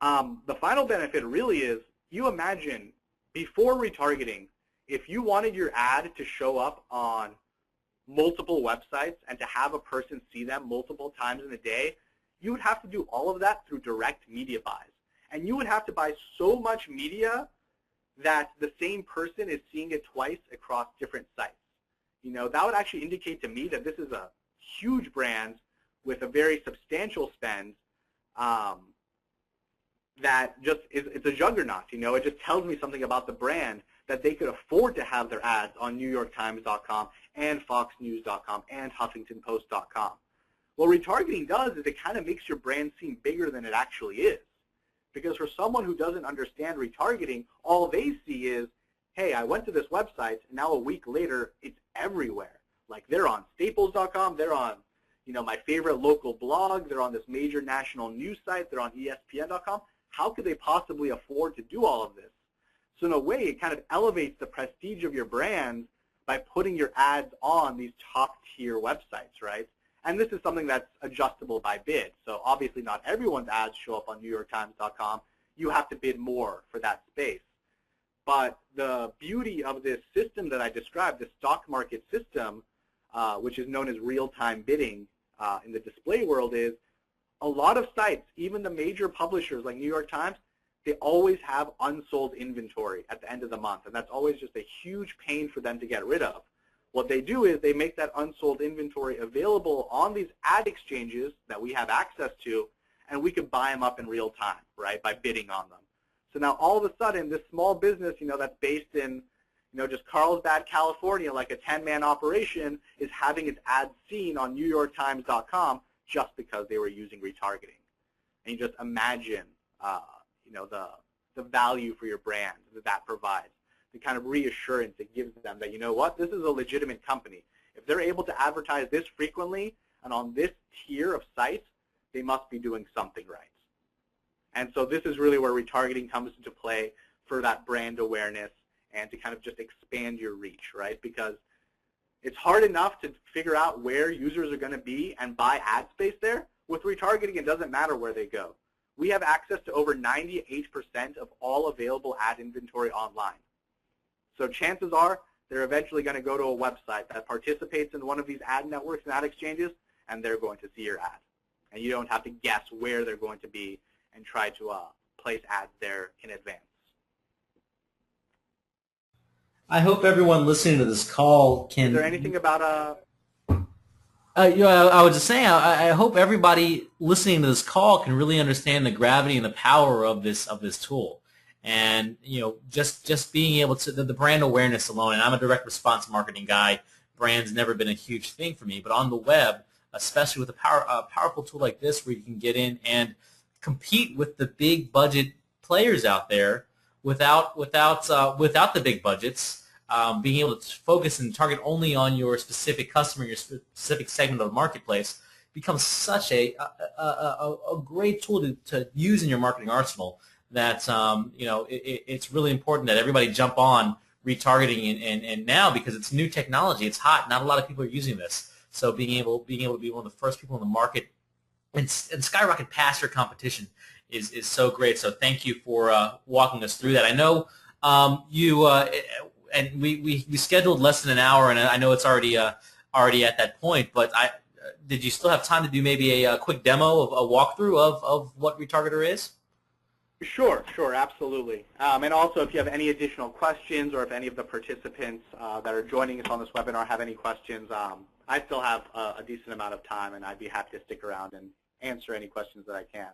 The final benefit really is, you imagine, before retargeting, if you wanted your ad to show up on multiple websites and to have a person see them multiple times in a day, you would have to do all of that through direct media buys. And you would have to buy so much media that the same person is seeing it twice across different sites. You know, that would actually indicate to me that this is a huge brand with a very substantial spend, that just is, it's a juggernaut. You know, it just tells me something about the brand, that they could afford to have their ads on NewYorkTimes.com and FoxNews.com and HuffingtonPost.com. What retargeting does is it kind of makes your brand seem bigger than it actually is. Because for someone who doesn't understand retargeting, all they see is, hey, I went to this website, and now a week later, it's everywhere. Like, they're on Staples.com, they're on, you know, my favorite local blog, they're on this major national news site, they're on ESPN.com. How could they possibly afford to do all of this? So in a way, it kind of elevates the prestige of your brand by putting your ads on these top-tier websites, right? And this is something that's adjustable by bid. So obviously not everyone's ads show up on NewYorkTimes.com. You have to bid more for that space. But the beauty of this system that I described, the stock market system, which is known as real-time bidding in the display world, is a lot of sites, even the major publishers like New York Times, they always have unsold inventory at the end of the month. And that's always just a huge pain for them to get rid of. What they do is they make that unsold inventory available on these ad exchanges that we have access to, and we can buy them up in real time, right, by bidding on them. So now all of a sudden, this small business, you know, that's based in, you know, just Carlsbad, California, like a 10-man operation, is having its ads seen on NewYorkTimes.com just because they were using retargeting. And you just imagine, you know, the value for your brand that that provides, the kind of reassurance it gives them that, you know what, this is a legitimate company. If they're able to advertise this frequently and on this tier of sites, they must be doing something right. And so this is really where retargeting comes into play for that brand awareness and to kind of just expand your reach, right? Because it's hard enough to figure out where users are going to be and buy ad space there. With retargeting, it doesn't matter where they go. We have access to over 98% of all available ad inventory online. So chances are they're eventually going to go to a website that participates in one of these ad networks and ad exchanges, and they're going to see your ad. And you don't have to guess where they're going to be and try to place ads there in advance. I hope everyone listening to this call can. Is there anything about I was just saying, I hope everybody listening to this call can really understand the gravity and the power of this tool, and you know, just being able to the brand awareness alone. And I'm a direct response marketing guy. Brand's never been a huge thing for me, but on the web, especially with a powerful tool like this, where you can get in and compete with the big budget players out there without the big budgets. Being able to focus and target only on your specific customer, your specific segment of the marketplace, becomes such a great tool to use in your marketing arsenal that you know, it's really important that everybody jump on retargeting and now, because it's new technology, it's hot. Not a lot of people are using this, so being able to be one of the first people in the market and skyrocket past your competition is so great. So thank you for walking us through that. I know and we scheduled less than an hour, and I know it's already at that point. But did you still have time to do maybe a quick demo of a walkthrough of what retargeter is? Sure, absolutely. And also, if you have any additional questions, or if any of the participants that are joining us on this webinar have any questions, I still have a decent amount of time, and I'd be happy to stick around and answer any questions that I can.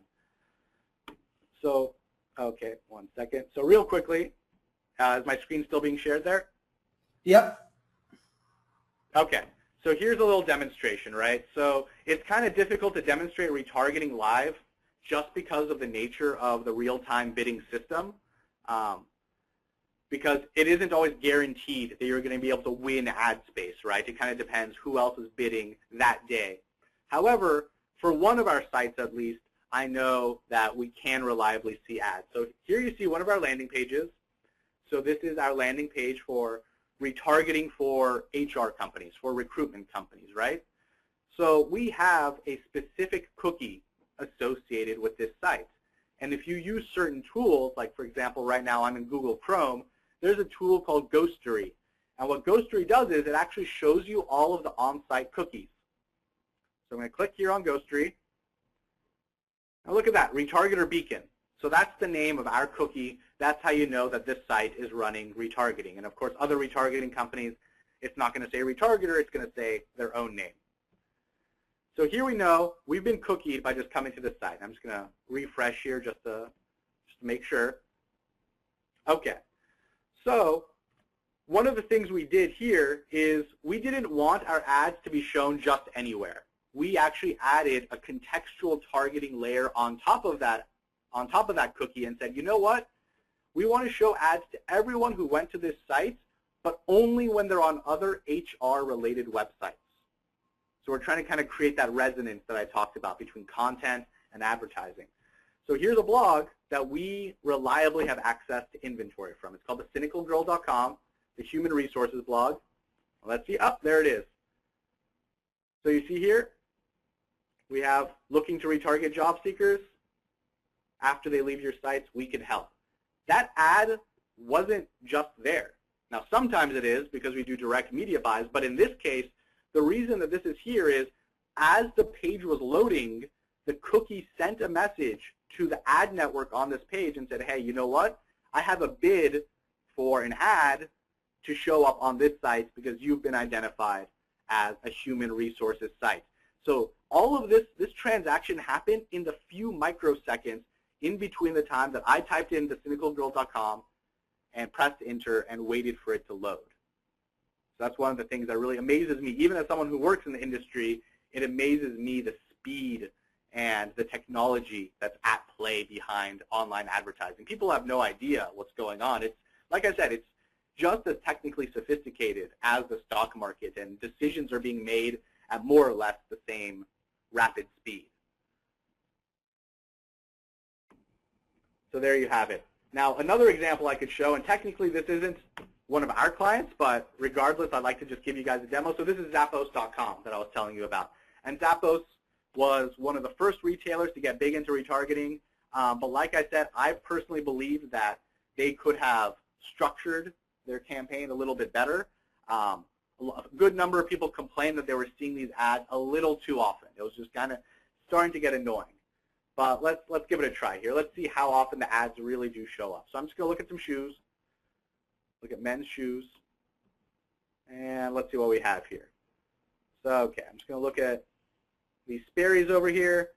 So, okay, one second. So real quickly, is my screen still being shared there? Yep. Okay. So here's a little demonstration, right? So it's kind of difficult to demonstrate retargeting live just because of the nature of the real-time bidding system, because it isn't always guaranteed that you're going to be able to win ad space, right? It kind of depends who else is bidding that day. However, for one of our sites at least, I know that we can reliably see ads. So here you see one of our landing pages. So this is our landing page for retargeting for HR companies, for recruitment companies, right? So we have a specific cookie associated with this site. And if you use certain tools, like for example, right now I'm in Google Chrome, there's a tool called Ghostery. And what Ghostery does is it actually shows you all of the on-site cookies. So I'm going to click here on Ghostery. Now look at that, retargeter beacon. So that's the name of our cookie. That's how you know that this site is running retargeting. And of course, other retargeting companies, it's not going to say retargeter, it's going to say their own name. So here we know we've been cookied by just coming to this site. I'm just going to refresh here just to make sure. Okay. So one of the things we did here is we didn't want our ads to be shown just anywhere. We actually added a contextual targeting layer on top of that cookie and said, you know what? We want to show ads to everyone who went to this site, but only when they're on other HR-related websites. So we're trying to kind of create that resonance that I talked about between content and advertising. So here's a blog that we reliably have access to inventory from. It's called thecynicalgirl.com, the human resources blog. Let's see. Oh, there it is. So you see here, we have looking to retarget job seekers. After they leave your sites, we can help. That ad wasn't just there. Now, sometimes it is because we do direct media buys, but in this case, the reason that this is here is as the page was loading, the cookie sent a message to the ad network on this page and said, hey, you know what? I have a bid for an ad to show up on this site because you've been identified as a human resources site. So all of this transaction happened in the few microseconds in between the time that I typed in thecynicalgirl.com and pressed enter and waited for it to load. So that's one of the things that really amazes me. Even as someone who works in the industry, it amazes me the speed and the technology that's at play behind online advertising. People have no idea what's going on. It's, like I said, it's just as technically sophisticated as the stock market, and decisions are being made at more or less the same rapid speed. So there you have it. Now, another example I could show, and technically this isn't one of our clients, but regardless, I'd like to just give you guys a demo. So this is Zappos.com that I was telling you about. And Zappos was one of the first retailers to get big into retargeting. But like I said, I personally believe that they could have structured their campaign a little bit better. A good number of people complained that they were seeing these ads a little too often. It was just kind of starting to get annoying. But let's give it a try here. Let's see how often the ads really do show up. So I'm just going to look at some shoes. Look at men's shoes, and let's see what we have here. So, okay, I'm just going to look at these Sperry's over here.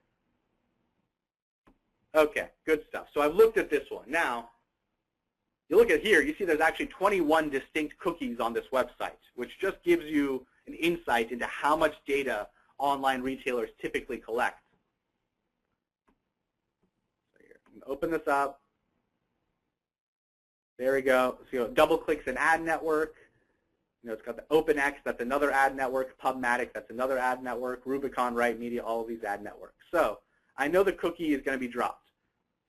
Okay, good stuff. So I've looked at this one. Now, you look at here, you see there's actually 21 distinct cookies on this website, which just gives you an insight into how much data online retailers typically collect. So here, I'm going to open this up. There we go. So DoubleClick's an ad network. It's got the OpenX, that's another ad network. PubMatic, that's another ad network. Rubicon, Right Media, all of these ad networks. So I know the cookie is going to be dropped.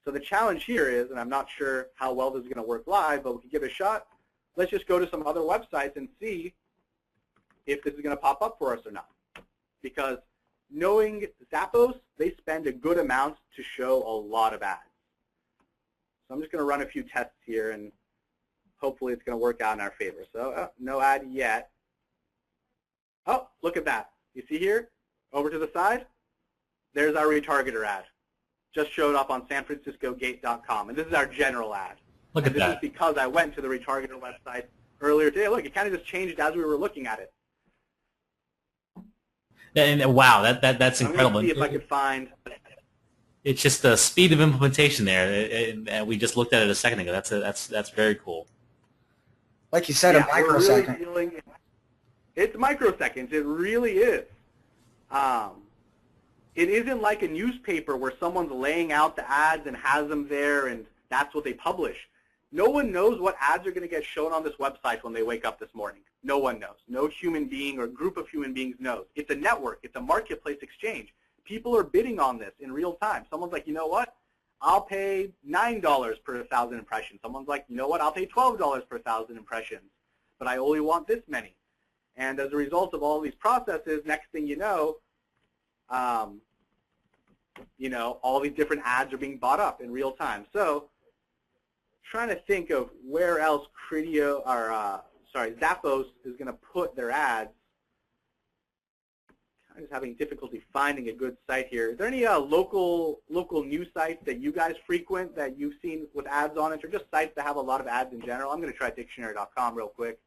So the challenge here is, and I'm not sure how well this is going to work live, but we can give it a shot. Let's just go to some other websites and see if this is going to pop up for us or not. Because knowing Zappos, they spend a good amount to show a lot of ads. So I'm just going to run a few tests here, and hopefully it's going to work out in our favor. So no ad yet. Oh, look at that. You see here, over to the side, there's our retargeter ad. Just showed up on sanfranciscogate.com. And this is our general ad. Look at that. This is because I went to the retargeter website earlier today. Look, it kind of just changed as we were looking at it. And wow, that's incredible. I'm going to see if I could find... It's just the speed of implementation there, and we just looked at it a second ago. That's very cool. Like you said, a microsecond. Really it's microseconds. It really is. It isn't like a newspaper where someone's laying out the ads and has them there, and that's what they publish. No one knows what ads are going to get shown on this website when they wake up this morning. No one knows. No human being or group of human beings knows. It's a network. It's a marketplace exchange. People are bidding on this in real time. Someone's like, you know what? I'll pay $9 per 1,000 impressions. Someone's like, you know what? I'll pay $12 per 1,000 impressions. but I only want this many. And as a result of all these processes, next thing all these different ads are being bought up in real time. So trying to think of where else Zappos is going to put their ads. I'm just having difficulty finding a good site here. Is there any local news sites that you guys frequent that you've seen with ads on it, or just sites that have a lot of ads in general? I'm going to try dictionary.com real quick.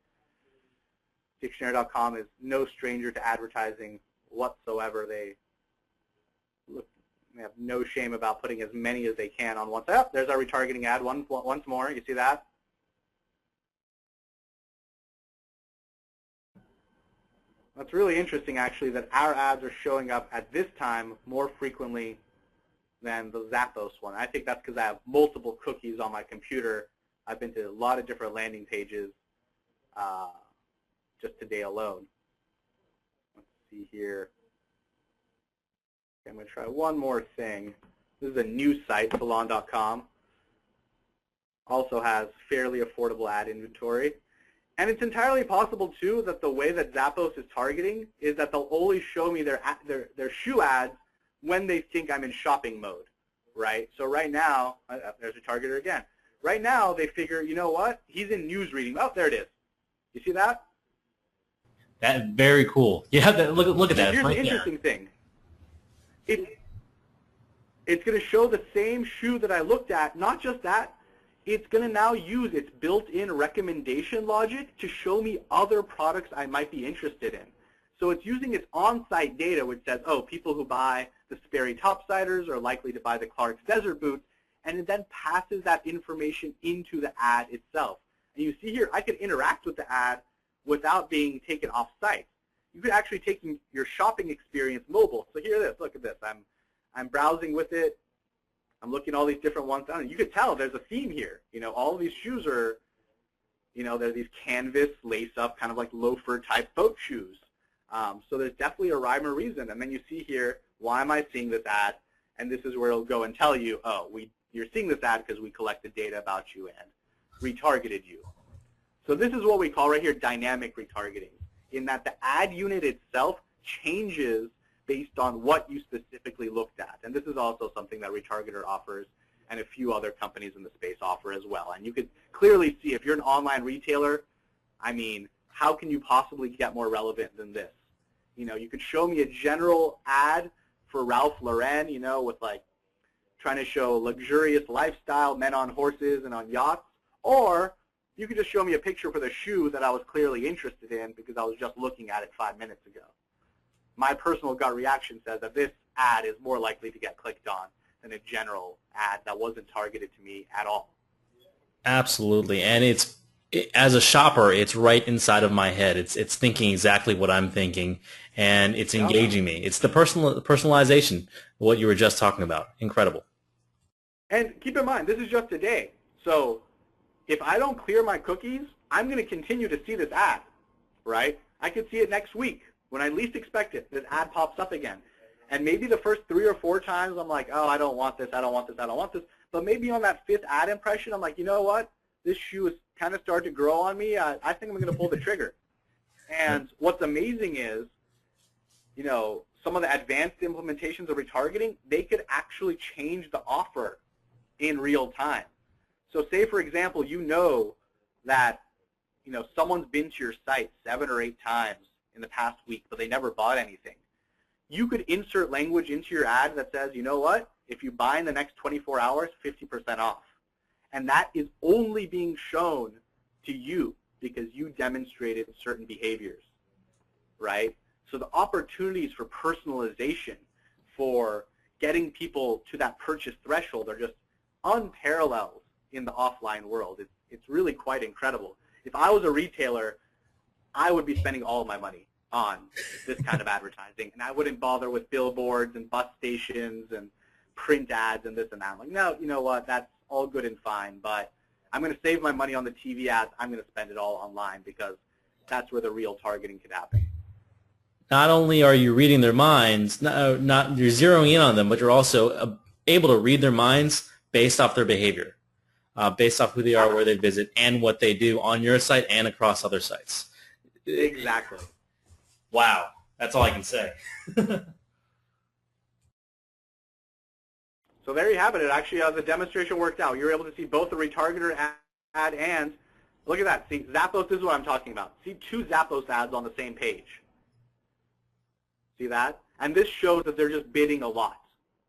Dictionary.com is no stranger to advertising whatsoever. They have no shame about putting as many as they can on one site. Oh, there's our retargeting ad once more. You see that? That's really interesting, actually, that our ads are showing up at this time more frequently than the Zappos one. I think that's because I have multiple cookies on my computer. I've been to a lot of different landing pages just today alone. Let's see here. Okay, I'm going to try one more thing. This is a news site, salon.com. Also has fairly affordable ad inventory. And it's entirely possible, too, that the way that Zappos is targeting is that they'll only show me their shoe ads when they think I'm in shopping mode, right? So right now, there's a targeter again. Right now, they figure, you know what? He's in news reading. Oh, there it is. You see that? That very cool. Yeah, look at that. Here's the interesting thing. It's going to show the same shoe that I looked at. Not just that. It's going to now use its built-in recommendation logic to show me other products I might be interested in. So it's using its on-site data, which says, oh, people who buy the Sperry topsiders are likely to buy the Clark's desert boots, and it then passes that information into the ad itself. And you see here, I can interact with the ad without being taken off-site. You could actually take your shopping experience mobile. So here it is. Look at this. I'm browsing with it. I'm looking at all these different ones. You could tell there's a theme here. All of these shoes are, they're these canvas, lace-up, kind of like loafer-type boat shoes. So there's definitely a rhyme or reason. And then you see here, why am I seeing this ad? And this is where it'll go and tell you, oh, you're seeing this ad because we collected data about you and retargeted you. So this is what we call right here dynamic retargeting, in that the ad unit itself changes based on what you specifically looked at. And this is also something that Retargeter offers and a few other companies in the space offer as well. And you could clearly see if you're an online retailer, I mean, how can you possibly get more relevant than this? You could show me a general ad for Ralph Lauren, with like trying to show luxurious lifestyle, men on horses and on yachts, or you could just show me a picture for the shoe that I was clearly interested in because I was just looking at it 5 minutes ago. My personal gut reaction says that this ad is more likely to get clicked on than a general ad that wasn't targeted to me at all. Absolutely, and as a shopper, it's right inside of my head. It's thinking exactly what I'm thinking, and it's engaging me. It's the personalization, what you were just talking about. Incredible. And keep in mind, this is just today. So if I don't clear my cookies, I'm going to continue to see this ad, right? I could see it next week. When I least expect it, this ad pops up again. And maybe the first 3 or 4 times I'm like, oh, I don't want this, I don't want this, I don't want this. But maybe on that 5th ad impression, I'm like, you know what? This shoe is kind of starting to grow on me. I think I'm going to pull the trigger. And what's amazing is, some of the advanced implementations of retargeting, they could actually change the offer in real time. So say, for example, that, someone's been to your site 7 or 8 times in the past week, but they never bought anything. You could insert language into your ad that says, you know what, if you buy in the next 24 hours, 50% off. And that is only being shown to you because you demonstrated certain behaviors, right? So the opportunities for personalization, for getting people to that purchase threshold are just unparalleled in the offline world. It's really quite incredible. If I was a retailer, I would be spending all of my money on this kind of advertising, and I wouldn't bother with billboards and bus stations and print ads and this and that. I'm like, no, you know what, that's all good and fine, but I'm going to save my money on the TV ads. I'm going to spend it all online because that's where the real targeting could happen. Not only are you reading their minds, you're zeroing in on them, but you're also able to read their minds based off their behavior. based off who they are, where they visit, and what they do on your site and across other sites. Exactly. Wow. That's all I can say. So there you have it. It actually, the demonstration worked out. You were able to see both the retargeter ad and, look at that. See, Zappos, this is what I'm talking about. See 2 Zappos ads on the same page. See that? And this shows that they're just bidding a lot,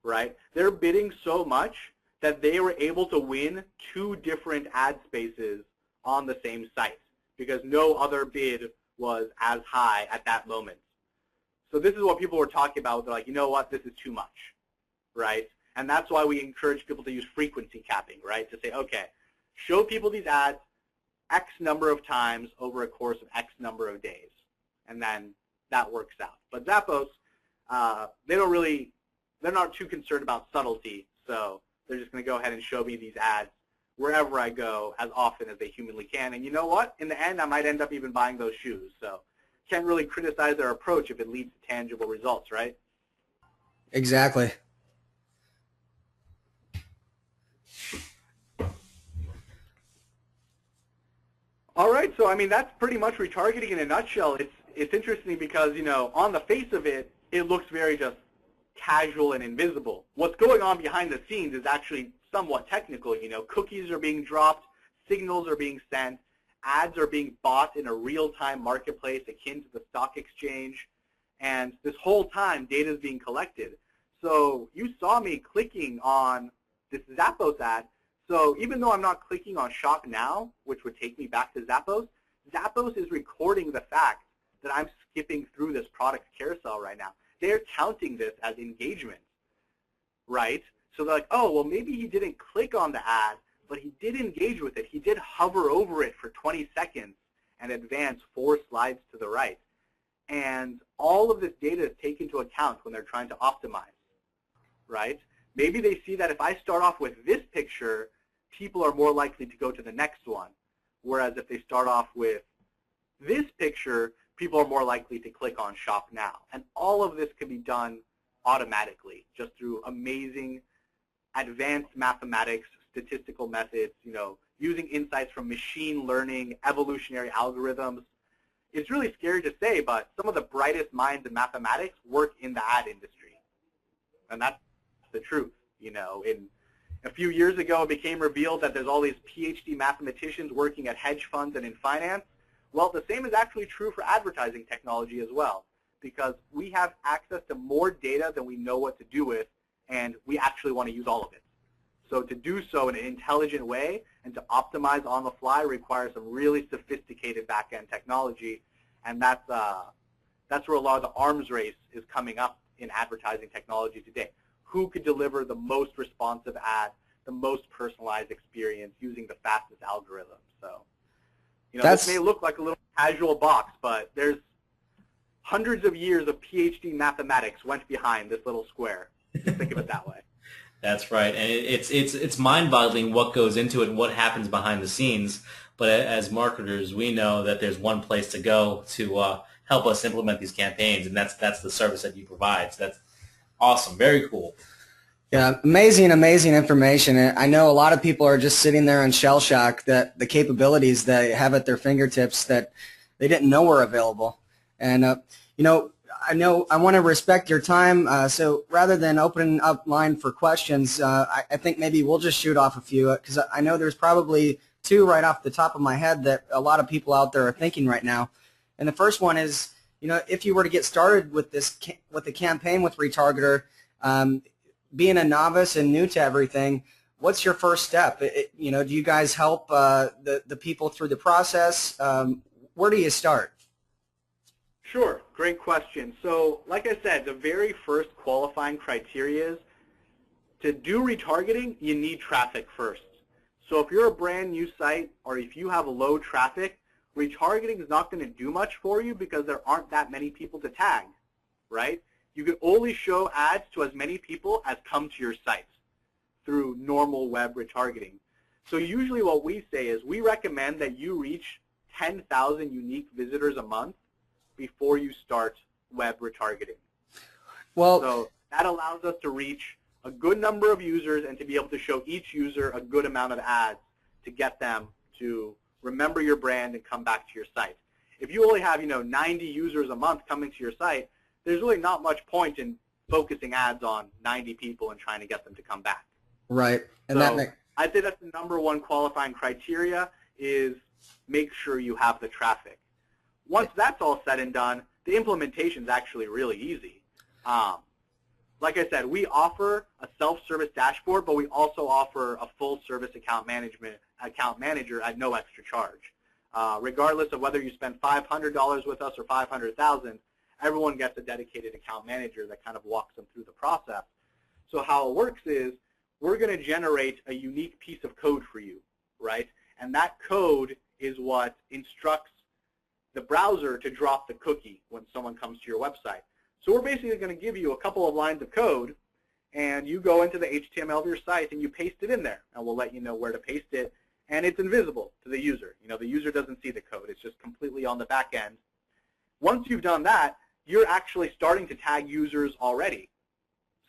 right? They're bidding so much that they were able to win 2 different ad spaces on the same site because no other bid was as high at that moment. So this is what people were talking about. They're like, you know what, this is too much, right? And that's why we encourage people to use frequency capping, right? To say, okay, show people these ads X number of times over a course of X number of days. And then that works out. But Zappos, they're not too concerned about subtlety. So they're just going to go ahead and show me these ads wherever I go as often as they humanly can. And you know what? In the end, I might end up even buying those shoes. So can't really criticize their approach if it leads to tangible results, right? Exactly. All right, so I mean that's pretty much retargeting in a nutshell. It's interesting because, you know, on the face of it, it looks very just casual and invisible. What's going on behind the scenes is actually somewhat technical. You know, cookies are being dropped, signals are being sent, ads are being bought in a real-time marketplace akin to the stock exchange, and this whole time data is being collected. So you saw me clicking on this Zappos ad. So even though I'm not clicking on Shop Now, which would take me back to Zappos, Zappos is recording the fact that I'm skipping through this product carousel right now. They're counting this as engagement, right? So they're like, oh, well, maybe he didn't click on the ad, but he did engage with it. He did hover over it for 20 seconds and advance 4 slides to the right. And all of this data is taken into account when they're trying to optimize, right? Maybe they see that if I start off with this picture, people are more likely to go to the next one. Whereas if they start off with this picture, people are more likely to click on Shop Now. And all of this can be done automatically just through amazing advanced mathematics, statistical methods, you know, using insights from machine learning, evolutionary algorithms. It's really scary to say, but some of the brightest minds in mathematics work in the ad industry. And that's the truth. You know, in a few years ago, it became revealed that there's all these PhD mathematicians working at hedge funds and in finance. Well, the same is actually true for advertising technology as well, because we have access to more data than we know what to do with, and we actually want to use all of it. So to do so in an intelligent way and to optimize on the fly requires some really sophisticated back-end technology, and that's where a lot of the arms race is coming up in advertising technology today. Who could deliver the most responsive ad, the most personalized experience using the fastest algorithm? So, you know, this may look like a little casual box, but there's hundreds of years of PhD mathematics went behind this little square. Just think of it that way. That's right, and it's mind-boggling what goes into it and what happens behind the scenes. But as marketers, we know that there's one place to go to help us implement these campaigns, and that's the service that you provide. So that's awesome, very cool. Yeah, amazing information. And I know a lot of people are just sitting there in shell shock that the capabilities they have at their fingertips that they didn't know were available. And you know, I want to respect your time, so rather than opening up line for questions, I think maybe we'll just shoot off a few, because I know there's probably 2 right off the top of my head that a lot of people out there are thinking right now. And the first one is, you know, if you were to get started with the campaign with Retargeter, being a novice and new to everything, what's your first step? You know, do you guys help the people through the process? Where do you start? Sure, great question. So like I said, the very first qualifying criteria is to do retargeting, you need traffic first. So if you're a brand new site or if you have low traffic, retargeting is not going to do much for you because there aren't that many people to tag, right? You can only show ads to as many people as come to your site through normal web retargeting. So usually what we say is we recommend that you reach 10,000 unique visitors a month before you start web retargeting. Well, so that allows us to reach a good number of users and to be able to show each user a good amount of ads to get them to remember your brand and come back to your site. If you only have 90 users a month coming to your site, there's really not much point in focusing ads on 90 people and trying to get them to come back. Right. And so I'd say that's the number one qualifying criteria, is make sure you have the traffic. Once that's all said and done, the implementation is actually really easy. Like I said, we offer a self-service dashboard, but we also offer a full-service account manager at no extra charge. Regardless of whether you spend $500 with us or $500,000, everyone gets a dedicated account manager that kind of walks them through the process. So how it works is we're going to generate a unique piece of code for you, right? And that code is what instructs the browser to drop the cookie when someone comes to your website. So we're basically going to give you a couple of lines of code, and you go into the HTML of your site and you paste it in there, and we'll let you know where to paste it, and it's invisible to the user. The user doesn't see the code. It's just completely on the back end. Once you've done that, you're actually starting to tag users already.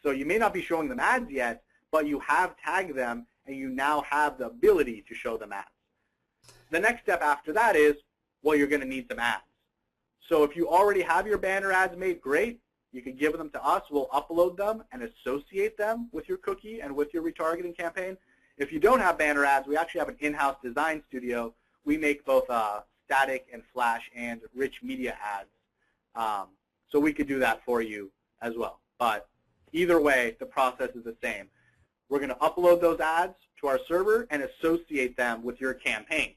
So you may not be showing them ads yet, but you have tagged them, and you now have the ability to show them ads. The next step after that is, well, you're going to need some ads. So if you already have your banner ads made, great. You can give them to us. We'll upload them and associate them with your cookie and with your retargeting campaign. If you don't have banner ads, we actually have an in-house design studio. We make both static and flash and rich media ads. So we could do that for you as well. But either way, the process is the same. We're going to upload those ads to our server and associate them with your campaign.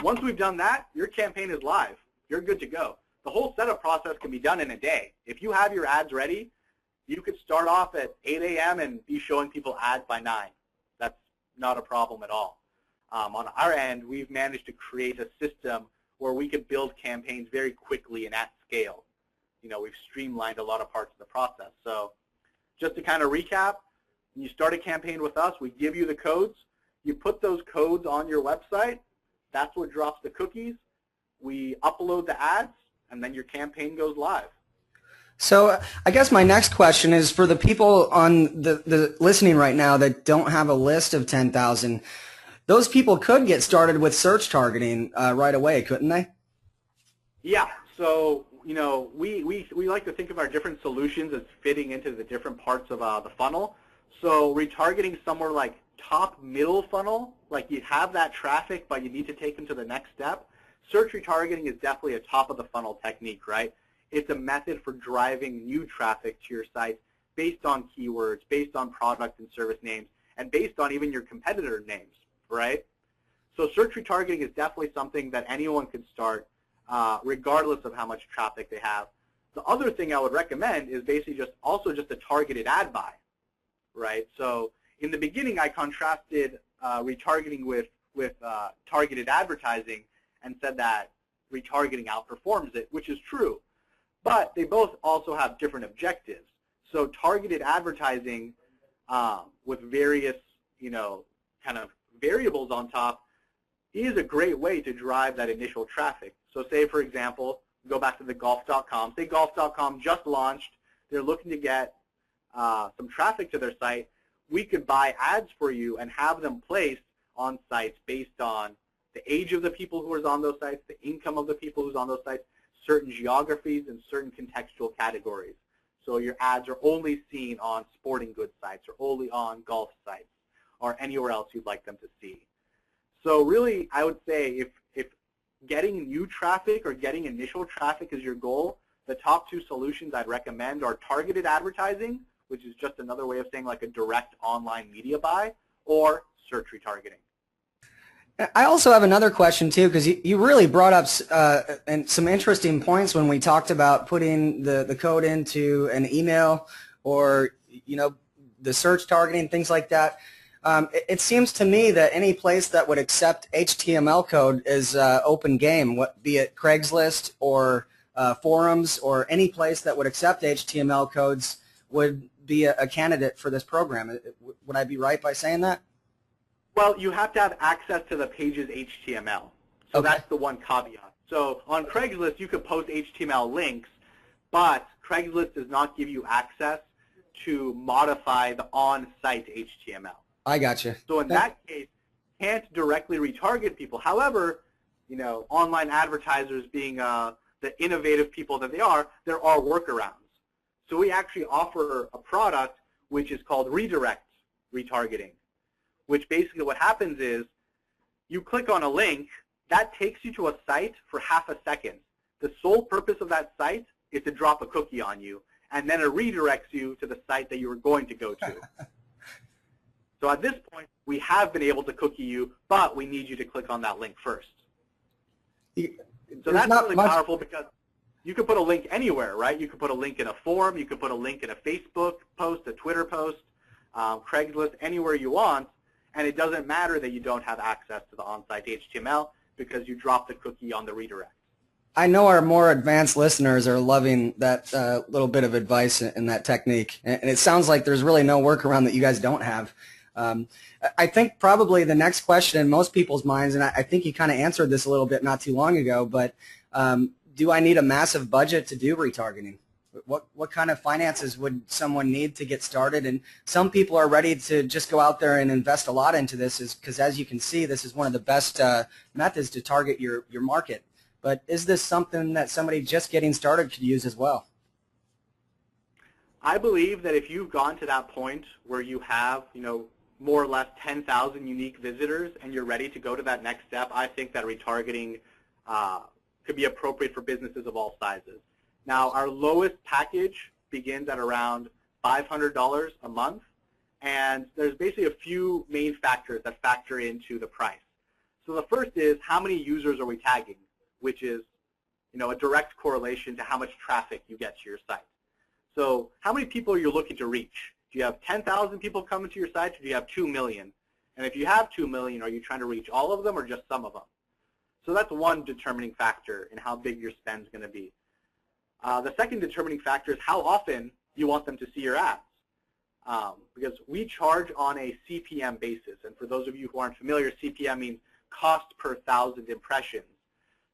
Once we've done that, your campaign is live. You're good to go. The whole setup process can be done in a day. If you have your ads ready, you could start off at 8 a.m. and be showing people ads by 9. That's not a problem at all. On our end, we've managed to create a system where we could build campaigns very quickly and at scale. We've streamlined a lot of parts of the process. So just to kind of recap, when you start a campaign with us, we give you the codes. You put those codes on your website. That's what drops the cookies. We upload the ads, and then your campaign goes live. So I guess my next question is for the people on the listening right now that don't have a list of 10,000, those people could get started with search targeting right away, couldn't they? Yeah. So, we like to think of our different solutions as fitting into the different parts of the funnel. So retargeting somewhere like top middle funnel, like you have that traffic, but you need to take them to the next step. Search retargeting is definitely a top of the funnel technique, right? It's a method for driving new traffic to your site based on keywords, based on product and service names, and based on even your competitor names, right? So search retargeting is definitely something that anyone could start regardless of how much traffic they have. The other thing I would recommend is basically just a targeted ad buy, right? So in the beginning, I contrasted retargeting with targeted advertising and said that retargeting outperforms it, which is true. But they both also have different objectives. So targeted advertising with various, kind of variables on top is a great way to drive that initial traffic. So say, for example, go back to the golf.com. Say golf.com just launched. They're looking to get some traffic to their site. We could buy ads for you and have them placed on sites based on the age of the people who are on those sites, the income of the people who's on those sites, certain geographies, and certain contextual categories. So your ads are only seen on sporting goods sites or only on golf sites or anywhere else you'd like them to see. So really, I would say if getting new traffic or getting initial traffic is your goal, the top two solutions I'd recommend are targeted advertising, which is just another way of saying like a direct online media buy, or search retargeting. I also have another question too, because you really brought up some interesting points when we talked about putting the code into an email or the search targeting, things like that. It seems to me that any place that would accept HTML code is open game, be it Craigslist or forums or any place that would accept HTML codes would be a candidate for this program. Would I be right by saying that? Well, you have to have access to the page's HTML. So okay. That's the one caveat. So on Craigslist, you could post HTML links, but Craigslist does not give you access to modify the on-site HTML. I got you. So in that case, can't directly retarget people. However, you know, online advertisers being the innovative people that they are, there are workarounds. So we actually offer a product which is called redirect retargeting, which basically what happens is you click on a link, that takes you to a site for half a second. The sole purpose of that site is to drop a cookie on you, and then it redirects you to the site that you were going to go to. So at this point, we have been able to cookie you, but we need you to click on that link first. So that's really powerful because you can put a link anywhere, right? You can put a link in a forum, you can put a link in a Facebook post, a Twitter post, Craigslist, anywhere you want, and it doesn't matter that you don't have access to the on-site HTML because you drop the cookie on the redirect. I know our more advanced listeners are loving that little bit of advice in that technique, and it sounds like there's really no workaround that you guys don't have. I think probably the next question in most people's minds, and I think you kind of answered this a little bit not too long ago, but do I need a massive budget to do retargeting? What kind of finances would someone need to get started? And some people are ready to just go out there and invest a lot into this, because as you can see, this is one of the best methods to target your market. But is this something that somebody just getting started could use as well? I believe that if you've gone to that point where you have, you know, more or less 10,000 unique visitors and you're ready to go to that next step, I think that retargeting could be appropriate for businesses of all sizes. Now, our lowest package begins at around $500 a month, and there's basically a few main factors that factor into the price. So the first is how many users are we tagging, which is, you know, a direct correlation to how much traffic you get to your site. So how many people are you looking to reach? Do you have 10,000 people coming to your site, or do you have 2 million? And if you have 2 million, are you trying to reach all of them or just some of them? So that's one determining factor in how big your spend is going to be. The second determining factor is how often you want them to see your ads. Because we charge on a CPM basis. And for those of you who aren't familiar, CPM means cost per 1,000 impressions.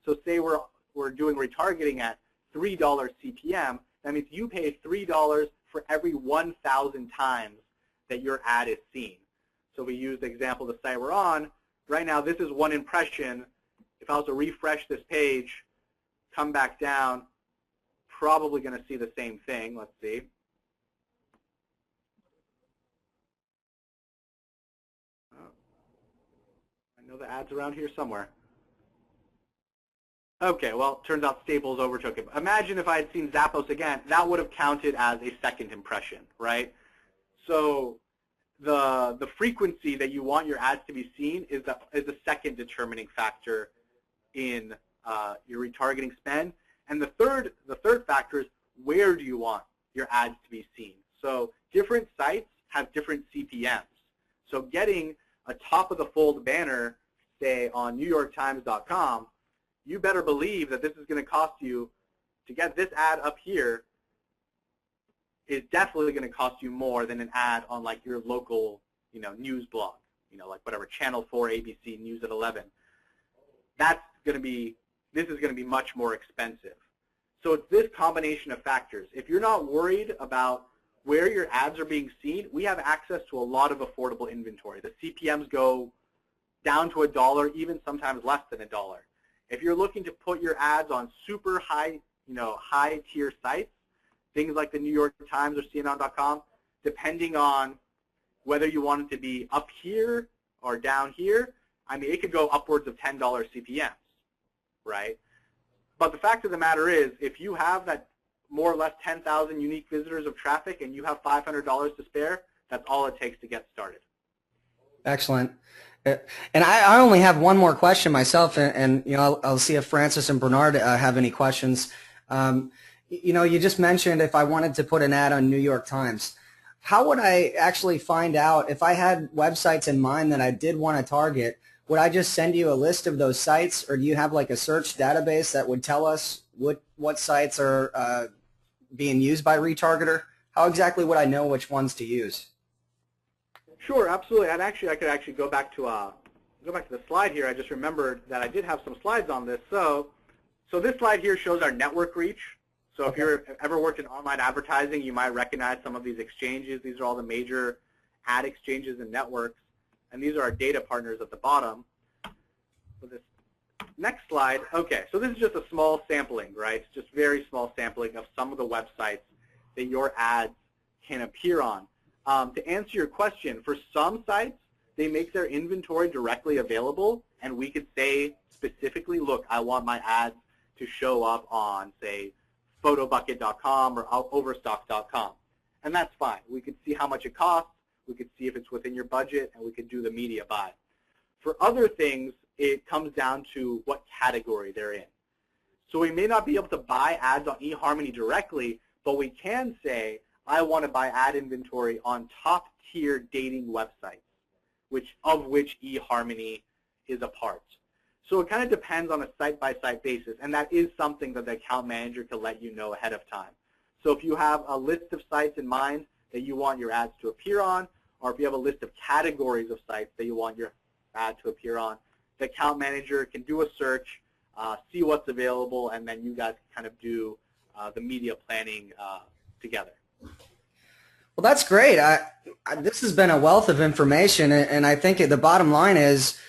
So say we're doing retargeting at $3 CPM, that means you pay $3 for every 1,000 times that your ad is seen. So we use the example of the site we're on. Right now, this is one impression. If I was to refresh this page, come back down, probably going to see the same thing. Let's see. I know the ad's around here somewhere. Okay, well, turns out Staples overtook it. Imagine if I had seen Zappos again, that would have counted as a second impression, right? So the frequency that you want your ads to be seen is the second determining factor in your retargeting spend. And the third factor is where do you want your ads to be seen? So different sites have different CPMs. So getting a top-of-the-fold banner, say, on NewYorkTimes.com, you better believe that this is going to cost you, to get this ad up here, is definitely going to cost you more than an ad on like your local, you know, news blog, you know, like whatever, Channel 4, ABC, News at 11. This is going to be much more expensive. So it's this combination of factors. If you're not worried about where your ads are being seen, we have access to a lot of affordable inventory. The CPMs go down to $1, even sometimes less than $1. If you're looking to put your ads on super high, you know, high-tier sites, things like the New York Times or CNN.com, depending on whether you want it to be up here or down here, I mean, it could go upwards of $10 CPMs, right? But the fact of the matter is, if you have that more or less 10,000 unique visitors of traffic and you have $500 to spare, that's all it takes to get started. Excellent. And I only have one more question myself, and you know, I'll see if Francis and Bernard have any questions. You know, you just mentioned if I wanted to put an ad on New York Times, how would I actually find out if I had websites in mind that I did want to target? Would I just send you a list of those sites, or do you have like a search database that would tell us what sites are being used by retargeter? How exactly would I know which ones to use? Sure, absolutely. And actually, I could actually go back to the slide here. I just remembered that I did have some slides on this. So this slide here shows our network reach. So if you've ever worked in online advertising, you might recognize some of these exchanges. These are all the major ad exchanges and networks. and these are our data partners at the bottom. So this next slide, okay, so this is just a small sampling, right? It's just very small sampling of some of the websites that your ads can appear on. To answer your question, for some sites, they make their inventory directly available, and we could say specifically, look, I want my ads to show up on, say, photobucket.com or overstock.com. And that's fine. We could see how much it costs, we could see if it's within your budget, and we could do the media buy. For other things, it comes down to what category they're in. So we may not be able to buy ads on eHarmony directly, but we can say, I want to buy ad inventory on top-tier dating websites, of which eHarmony is a part. So it kind of depends on a site-by-site basis, and that is something that the account manager can let you know ahead of time. So if you have a list of sites in mind that you want your ads to appear on, or if you have a list of categories of sites that you want your ad to appear on, the account manager can do a search, see what's available, and then you guys can kind of do the media planning together. Well, that's great. This has been a wealth of information, and I think the bottom line is,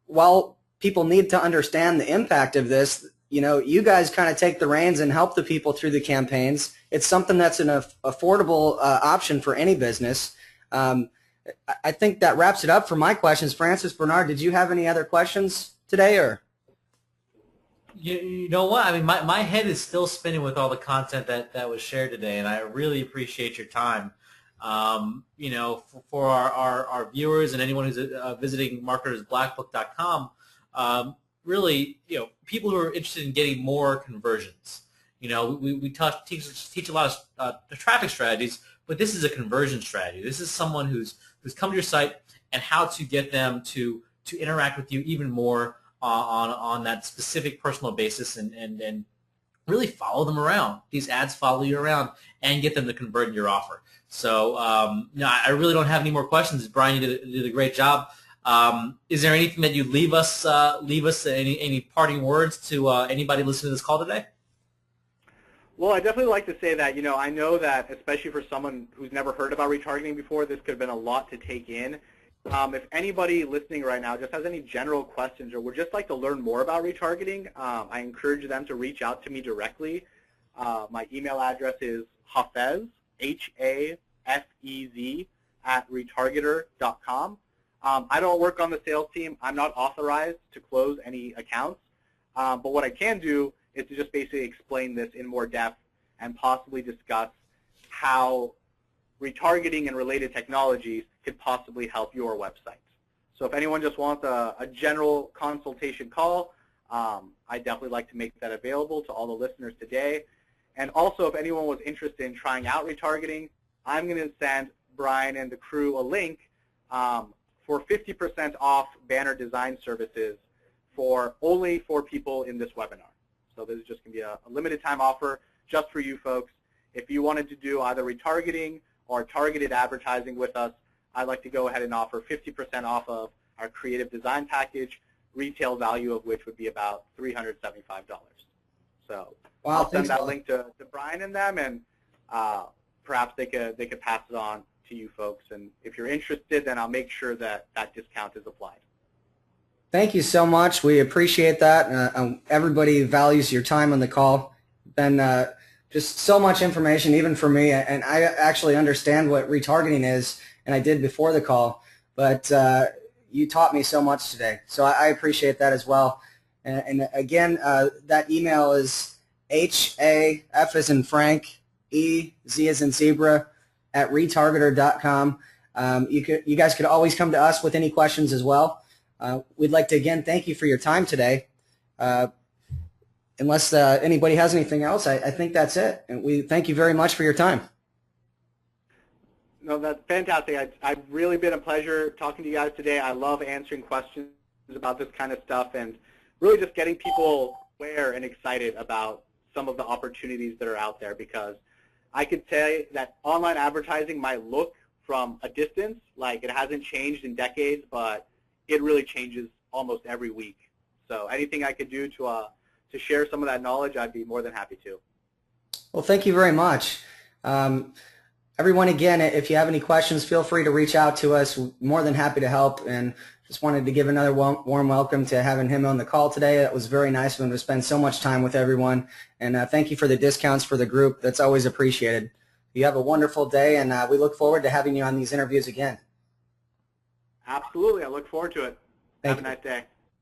while people need to understand the impact of this, you guys kind of take the reins and help the people through the campaigns. It's something that's an affordable option for any business. I think that wraps it up for my questions. Francis, Bernard, did you have any other questions today, or? You know what? I mean, my head is still spinning with all the content that was shared today, and I really appreciate your time. For our viewers and anyone who's visiting marketersblackbook.com, really, people who are interested in getting more conversions. We teach a lot of traffic strategies, but this is a conversion strategy. This is someone who's come to your site and how to get them to interact with you even more on that specific personal basis and really follow them around. These ads follow you around and get them to convert in your offer. So I really don't have any more questions. Brian, you did a great job. Is there anything that you leave us any parting words to anybody listening to this call today? Well, I'd definitely like to say that, I know that especially for someone who's never heard about retargeting before, this could have been a lot to take in. If anybody listening right now just has any general questions or would just like to learn more about retargeting, I encourage them to reach out to me directly. My email address is Hafez, H-A-F-E-Z, @retargeter.com. I don't work on the sales team. I'm not authorized to close any accounts. But what I can do is to just basically explain this in more depth and possibly discuss how retargeting and related technologies could possibly help your website. So if anyone just wants a general consultation call, I'd definitely like to make that available to all the listeners today. And also, if anyone was interested in trying out retargeting, I'm going to send Brian and the crew a link for 50% off banner design services only for people in this webinar. So this is just going to be a limited time offer just for you folks. If you wanted to do either retargeting or targeted advertising with us, I'd like to go ahead and offer 50% off of our creative design package, retail value of which would be about $375. So wow, I'll send that link to Brian and them, and perhaps they could pass it on to you folks. And if you're interested, then I'll make sure that discount is applied. Thank you so much. We appreciate that. Everybody values your time on the call. Been just so much information, even for me, and I actually understand what retargeting is, and I did before the call, but you taught me so much today, so I appreciate that as well. And again, that email is H-A-F as in Frank, E-Z as in zebra, @retargeter.com. You guys could always come to us with any questions as well. We'd like to, again, thank you for your time today. Unless anybody has anything else, I think that's it. And we thank you very much for your time. No, that's fantastic. I've really been a pleasure talking to you guys today. I love answering questions about this kind of stuff and really just getting people aware and excited about some of the opportunities that are out there, because I could say that online advertising might look from a distance like it hasn't changed in decades, but it really changes almost every week. So anything I could do to share some of that knowledge, I'd be more than happy to. Well, thank you very much. Everyone, again, if you have any questions, feel free to reach out to us. We're more than happy to help, and just wanted to give another warm welcome to having him on the call today. It was very nice of him to spend so much time with everyone, and thank you for the discounts for the group. That's always appreciated. You have a wonderful day, and we look forward to having you on these interviews again. Absolutely. I look forward to it. Have a nice day.